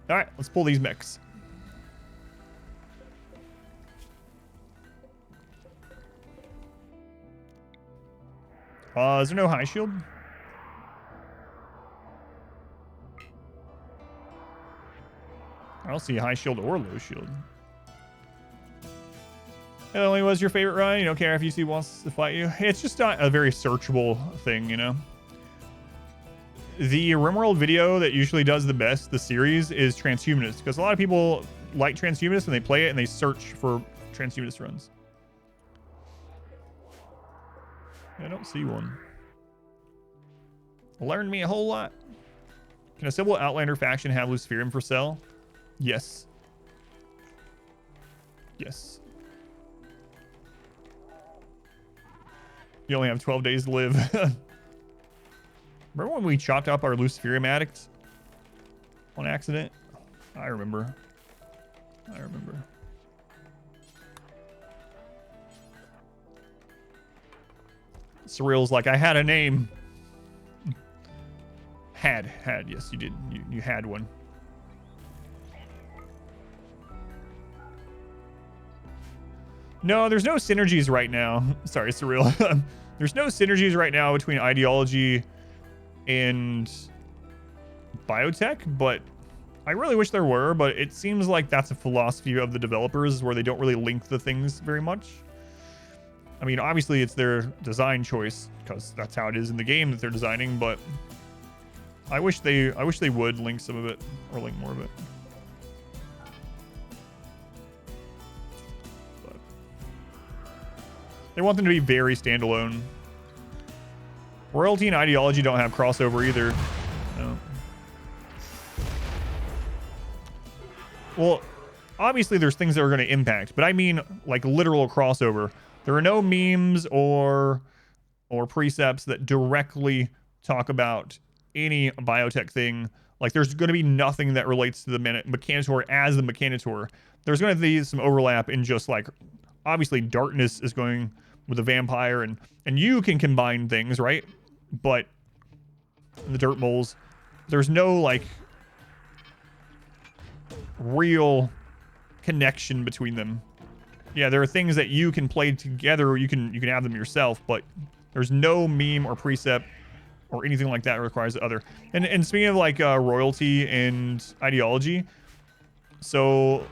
All right, let's pull these mechs. Is there no high shield? I don't see high shield or low shield. It only was your favorite run. You don't care if UC wants to fight you. It's just not a very searchable thing, you know. The RimWorld video that usually does the best, the series, is Transhumanist, because a lot of people like Transhumanist and they play it and they search for Transhumanist runs. I don't see one. Learned me a whole lot. Can a civil Outlander faction have Luciferium for sale? Yes. Yes. You only have 12 days to live. Remember when we chopped up our Luciferium addicts on accident? I remember. I remember. Surreal's like, I had a name. Had, yes, you did. You had one. No, there's no synergies right now. Sorry, Surreal. There's no synergies right now between ideology and biotech, but I really wish there were, but it seems like that's a philosophy of the developers where they don't really link the things very much. I mean, obviously it's their design choice because that's how it is in the game that they're designing, but I wish they would link some of it or link more of it. But they want them to be very standalone. Royalty and ideology don't have crossover either. No. Well, obviously there's things that are going to impact, but I mean like literal crossover. There are no memes or precepts that directly talk about any biotech thing. Like there's going to be nothing that relates to the Mechanitor as the Mechanitor. There's going to be some overlap in just like, obviously darkness is going with the vampire and you can combine things, right? But the dirt moles, there's no like real connection between them. Yeah, there are things that you can play together, you can have them yourself, but there's no meme or precept or anything like that requires the other. And speaking of like royalty and ideology, so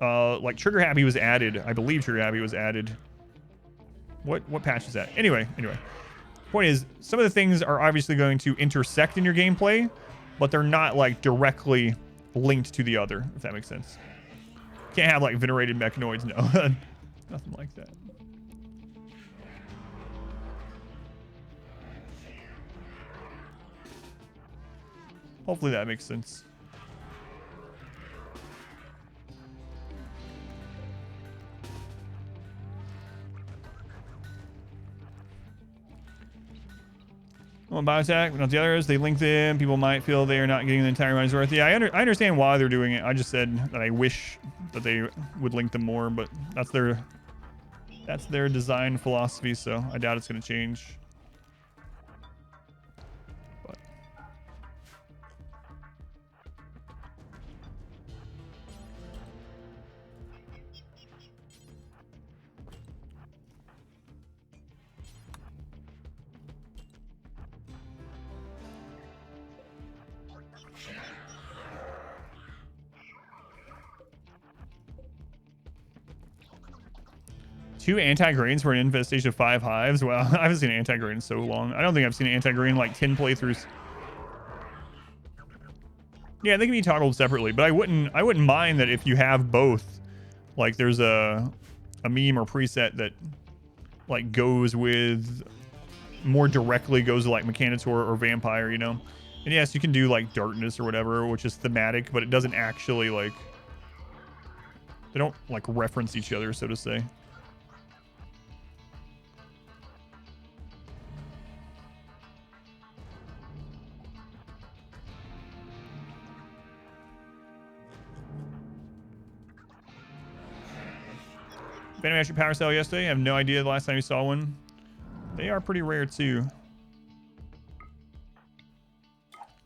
like triggerhappy was added. I believe triggerhappy was added. What patch is that? Anyway. Point is, some of the things are obviously going to intersect in your gameplay, but they're not like directly linked to the other, if that makes sense. Can't have like venerated mechanoids, no. Nothing like that. Hopefully that makes sense. One biotech, but not the others. They link them. People might feel they are not getting the entire money's worth. Yeah, I understand why they're doing it. I just said that I wish that they would link them more, but that's their design philosophy, so I doubt it's going to change. But two anti-grains for an infestation of 5 hives. Wow, I haven't seen an anti-grain in so long. I don't think I've seen an anti-grain in like 10 playthroughs. Yeah, they can be toggled separately, but I wouldn't mind that if you have both, Like there's a meme or preset that like goes with more directly goes to like Mechanitor or Vampire, you know? And yes, you can do like darkness or whatever, which is thematic, but it doesn't actually like, they don't like reference each other, so to say. Phantom Master Power Cell yesterday. I have no idea the last time you saw one. They are pretty rare too.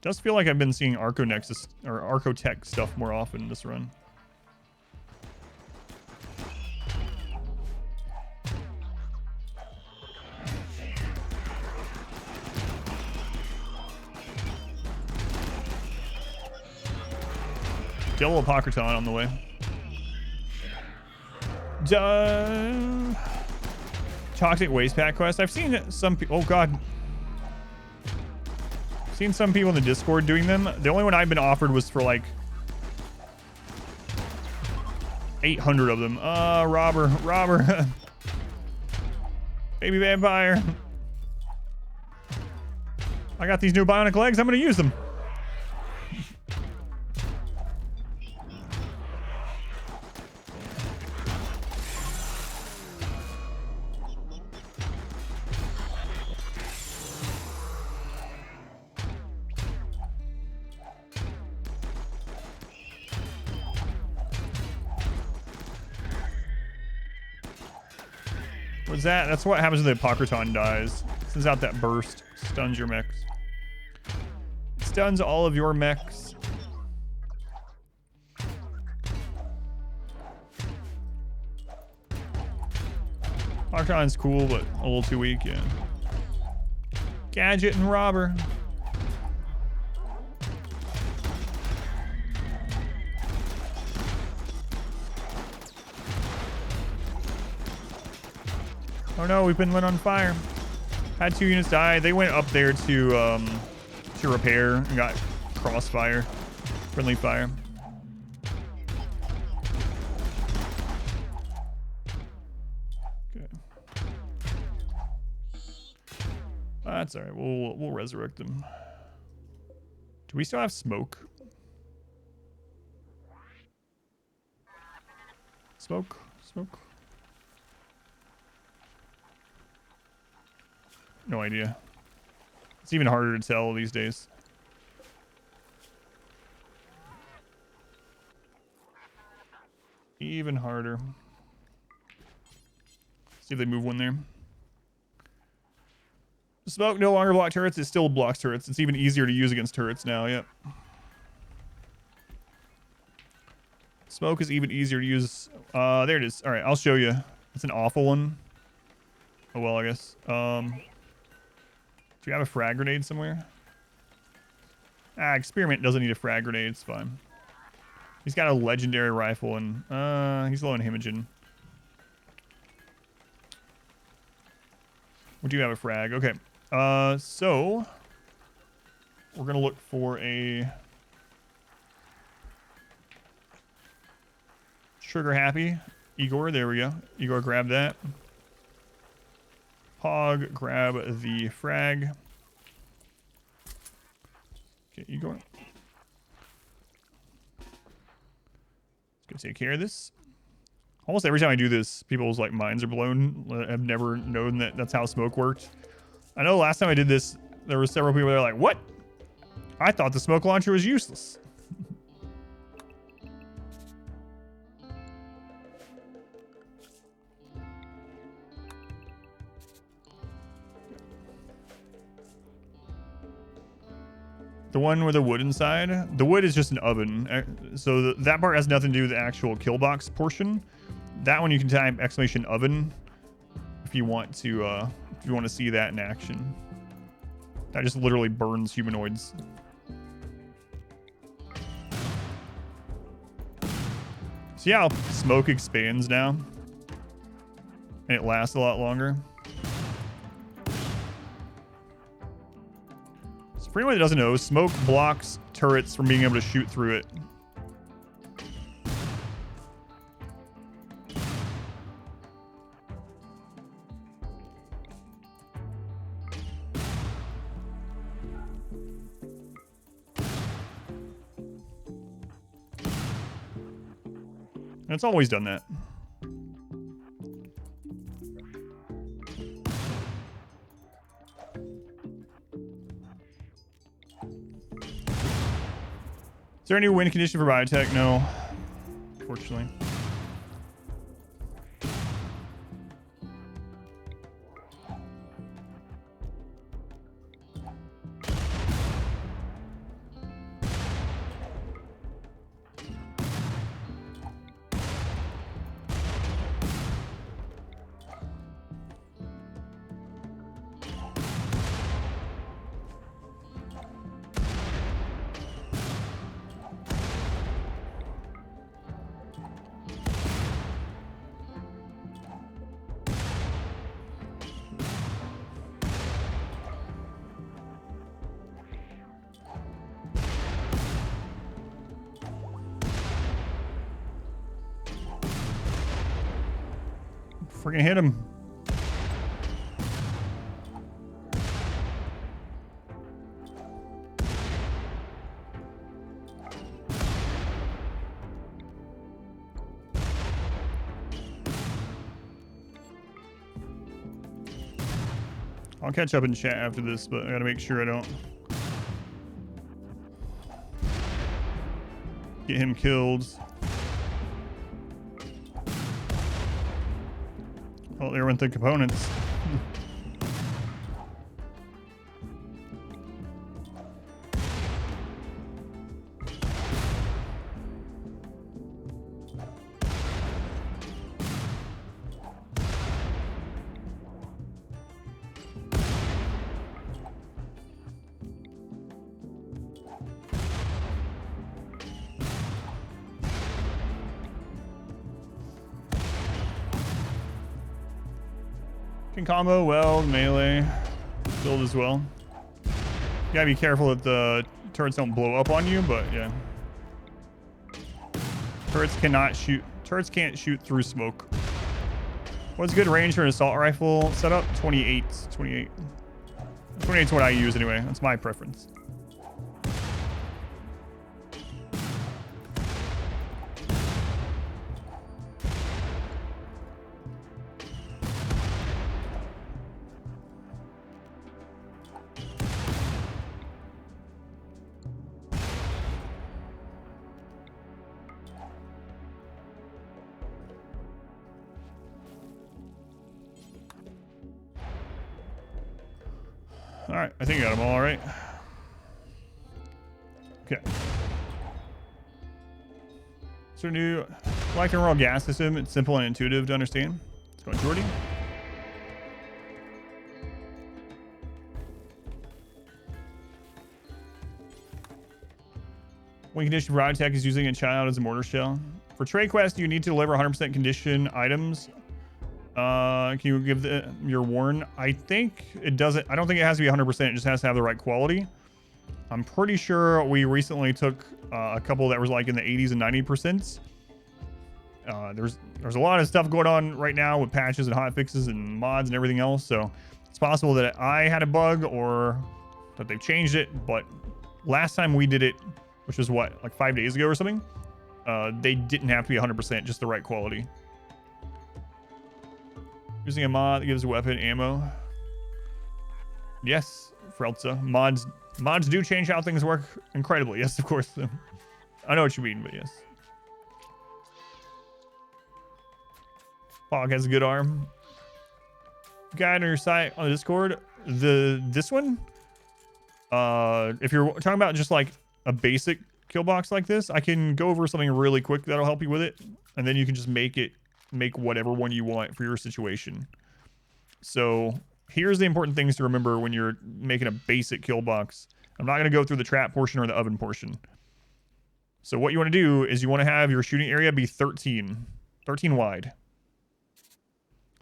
Does feel like I've been seeing Arconexus or Arcotech stuff more often this run. Yellow APOCRITON on the way. Toxic Waste Pack quest. I've seen some people. Oh god. I've seen some people in the Discord doing them. The only one I've been offered was for like 800 of them. Robber. Baby vampire. I got these new bionic legs. I'm gonna use them. What's that? That's what happens when the APOCRITON dies. Sends out that burst. Stuns your mechs. Stuns all of your mechs. APOCRITON's cool, but a little too weak, yeah. Gadget and Robber. Oh no, we've been lit on fire. Had 2 units die. They went up there to repair and got crossfire. Friendly fire. Okay. That's alright. We'll resurrect them. Do we still have smoke? Smoke? No idea. It's even harder to tell these days. Even harder. See if they move one there. Smoke no longer block turrets. It still blocks turrets. It's even easier to use against turrets now. Yep. Smoke is even easier to use. There it is. All right, I'll show you. It's an awful one. Oh well, I guess. Do you have a frag grenade somewhere? Experiment doesn't need a frag grenade. It's fine. He's got a legendary rifle and he's low on Himogen. We do have a frag. Okay. So we're gonna look for a trigger happy Igor. There we go. Igor, grab that. Hog, grab the frag. Okay, Igor. Let's go take care of this. Almost every time I do this, people's like minds are blown. I've never known that that's how smoke worked. I know last time I did this, there were several people that were like, what? I thought the smoke launcher was useless. The one with the wood inside, the wood is just an oven. So that part has nothing to do with the actual Killbox portion. That one you can type !oven if you want to see that in action. That just literally burns humanoids. See how smoke expands now? And it lasts a lot longer. For anyone that doesn't know, smoke blocks turrets from being able to shoot through it. And it's always done that. Is there any win condition for biotech? No, unfortunately. Freaking hit him. I'll catch up in chat after this, but I gotta make sure I don't get him killed. Oh, there went the components. Can combo well, melee, build as well. You gotta be careful that the turrets don't blow up on you, but yeah. Turrets cannot shoot. Turrets can't shoot through smoke. What's good range for an assault rifle setup? 28. 28. 28 is what I use anyway. That's my preference. All right, I think I got them all right. Okay. So new, like RimWorld gas system, it's simple and intuitive to understand. Let's go, Jordy. When condition biotech is using a child as a mortar shell. For trade quest, you need to deliver 100% condition items. Can you give your warn? I think it doesn't. I don't think it has to be 100%. It just has to have the right quality. I'm pretty sure we recently took a couple that was like in the 80s and 90%. There's a lot of stuff going on right now with patches and hotfixes and mods and everything else. So it's possible that I had a bug or that they've changed it. But last time we did it, which was what, like 5 days ago or something, they didn't have to be 100%, just the right quality. Using a mod that gives a weapon ammo. Yes, Frelza. Mods do change how things work incredibly. Yes, of course. I know what you mean, but yes. Fog has a good arm. Guy on your site on the Discord. This one. If you're talking about just like a basic kill box like this, I can go over something really quick that'll help you with it, and then you can just make whatever one you want for your situation. So here's the important things to remember when you're making a basic kill box. I'm not going to go through the trap portion or the oven portion. So what you want to do is you want to have your shooting area be 13 wide.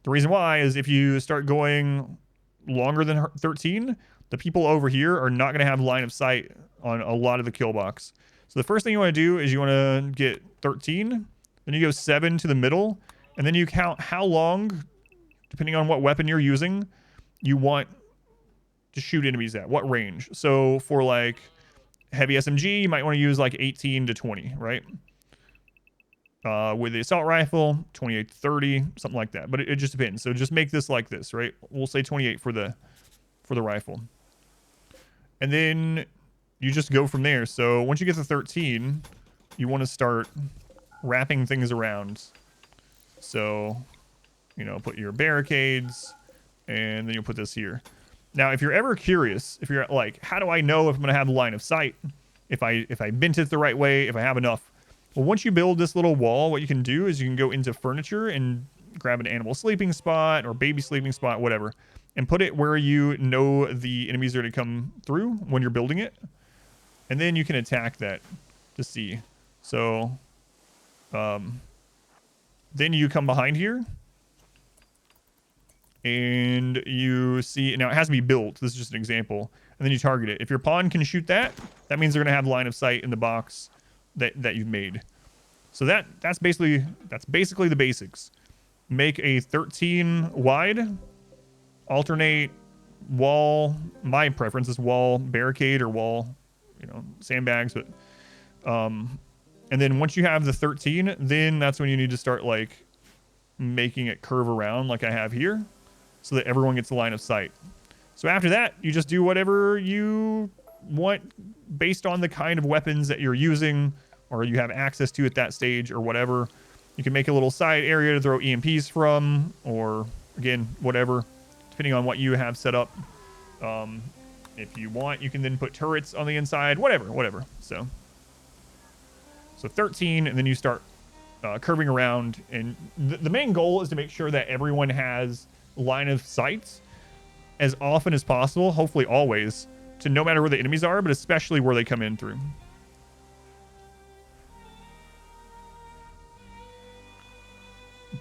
The reason why is if you start going longer than 13, the people over here are not going to have line of sight on a lot of the kill box. So the first thing you want to do is you want to get 13, then you go 7 to the middle, and then you count how long, depending on what weapon you're using, you want to shoot enemies at, what range. So for like heavy SMG, you might want to use like 18 to 20, right? With the assault rifle, 28 to 30, something like that. But it just depends. So just make this like this, right? We'll say 28 for the rifle. And then you just go from there. So once you get to 13, you want to start wrapping things around. So, you know, put your barricades, and then you'll put this here. Now, if you're ever curious, if you're like, how do I know if I'm going to have line of sight? If I bent it the right way, if I have enough. Well, once you build this little wall, what you can do is you can go into furniture and grab an animal sleeping spot or baby sleeping spot, whatever, and put it where you know the enemies are to come through when you're building it. And then you can attack that to see. So, then you come behind here and you see, now it has to be built. This is just an example. And then you target it. If your pawn can shoot that, that means they're going to have line of sight in the box that you've made. So that's basically the basics. Make a 13 wide, alternate wall. My preference is wall barricade or wall, you know, sandbags. But and then once you have the 13, then that's when you need to start like making it curve around like I have here, so that everyone gets a line of sight. So after that, you just do whatever you want based on the kind of weapons that you're using or you have access to at that stage or whatever. You can make a little side area to throw EMPs from, or again, whatever, depending on what you have set up. If you want, you can then put turrets on the inside, whatever. So 13, and then you start curving around. And the main goal is to make sure that everyone has line of sight as often as possible, hopefully always, to no matter where the enemies are, but especially where they come in through.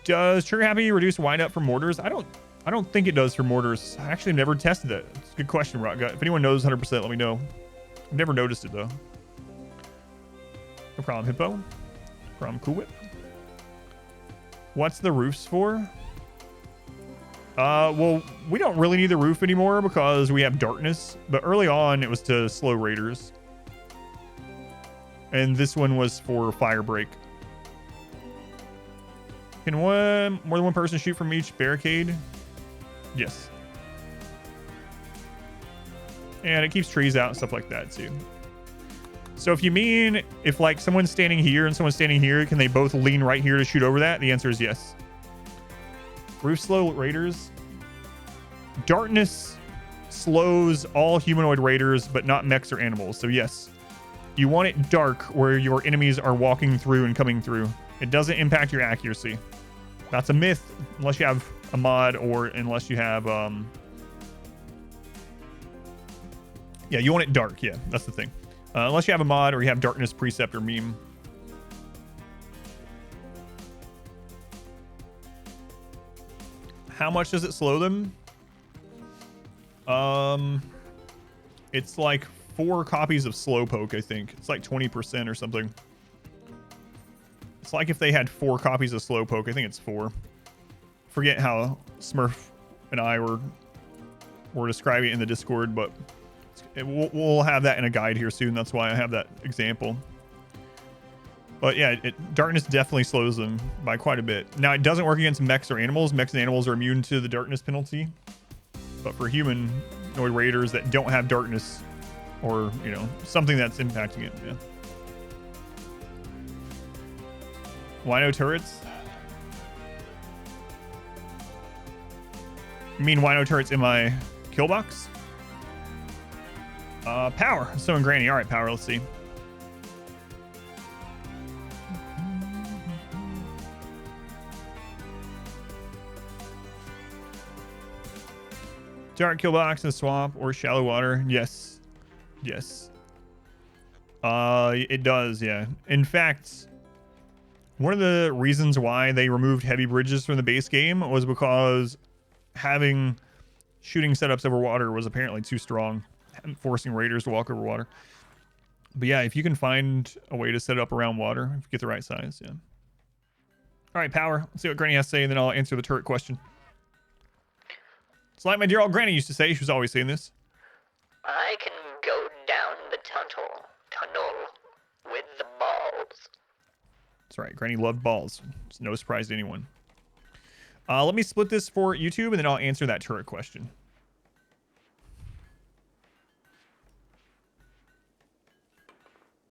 Does triggerhappy reduce windup for mortars? I don't think it does for mortars. I actually never tested that. It's a good question, Rock. If anyone knows 100%, let me know. I've never noticed it though. No problem, Hippo. No problem, Cool Whip. What's the roofs for? Well, we don't really need the roof anymore because we have darkness, but early on it was to slow raiders. And this one was for fire break. Can more than one person shoot from each barricade? Yes. And it keeps trees out and stuff like that too. So if you mean if like someone's standing here and someone's standing here, can they both lean right here to shoot over that? The answer is yes. Roof slow raiders. Darkness slows all humanoid raiders, but not mechs or animals. So yes, you want it dark where your enemies are walking through and coming through. It doesn't impact your accuracy. That's a myth unless you have a mod or unless you have yeah, you want it dark. Yeah, that's the thing. Unless you have a mod or you have darkness precept or meme. How much does it slow them? It's like 4 copies of Slowpoke, I think. It's like 20% or something. It's like if they had 4 copies of Slowpoke. I think it's 4. Forget how Smurf and I were describing it in the Discord, but we'll have that in a guide here soon. That's why I have that example. But yeah, darkness definitely slows them by quite a bit. Now, it doesn't work against mechs or animals. Mechs and animals are immune to the darkness penalty. But for humanoid raiders that don't have darkness or, you know, something that's impacting it, yeah. Wino turrets? You mean Wino turrets in my Killbox? Power. So in Granny. All right, Power, let's see. Dark Killbox in the swamp or shallow water. Yes. Yes. It does, yeah. In fact, one of the reasons why they removed heavy bridges from the base game was because having shooting setups over water was apparently too strong, forcing raiders to walk over water. But yeah, if you can find a way to set it up around water, if you get the right size, yeah. All right, Power. Let's see what Granny has to say, and then I'll answer the turret question. It's like my dear old Granny used to say. She was always saying this. I can go down the tunnel with the balls. That's right. Granny loved balls. It's no surprise to anyone. Let me split this for YouTube, and then I'll answer that turret question.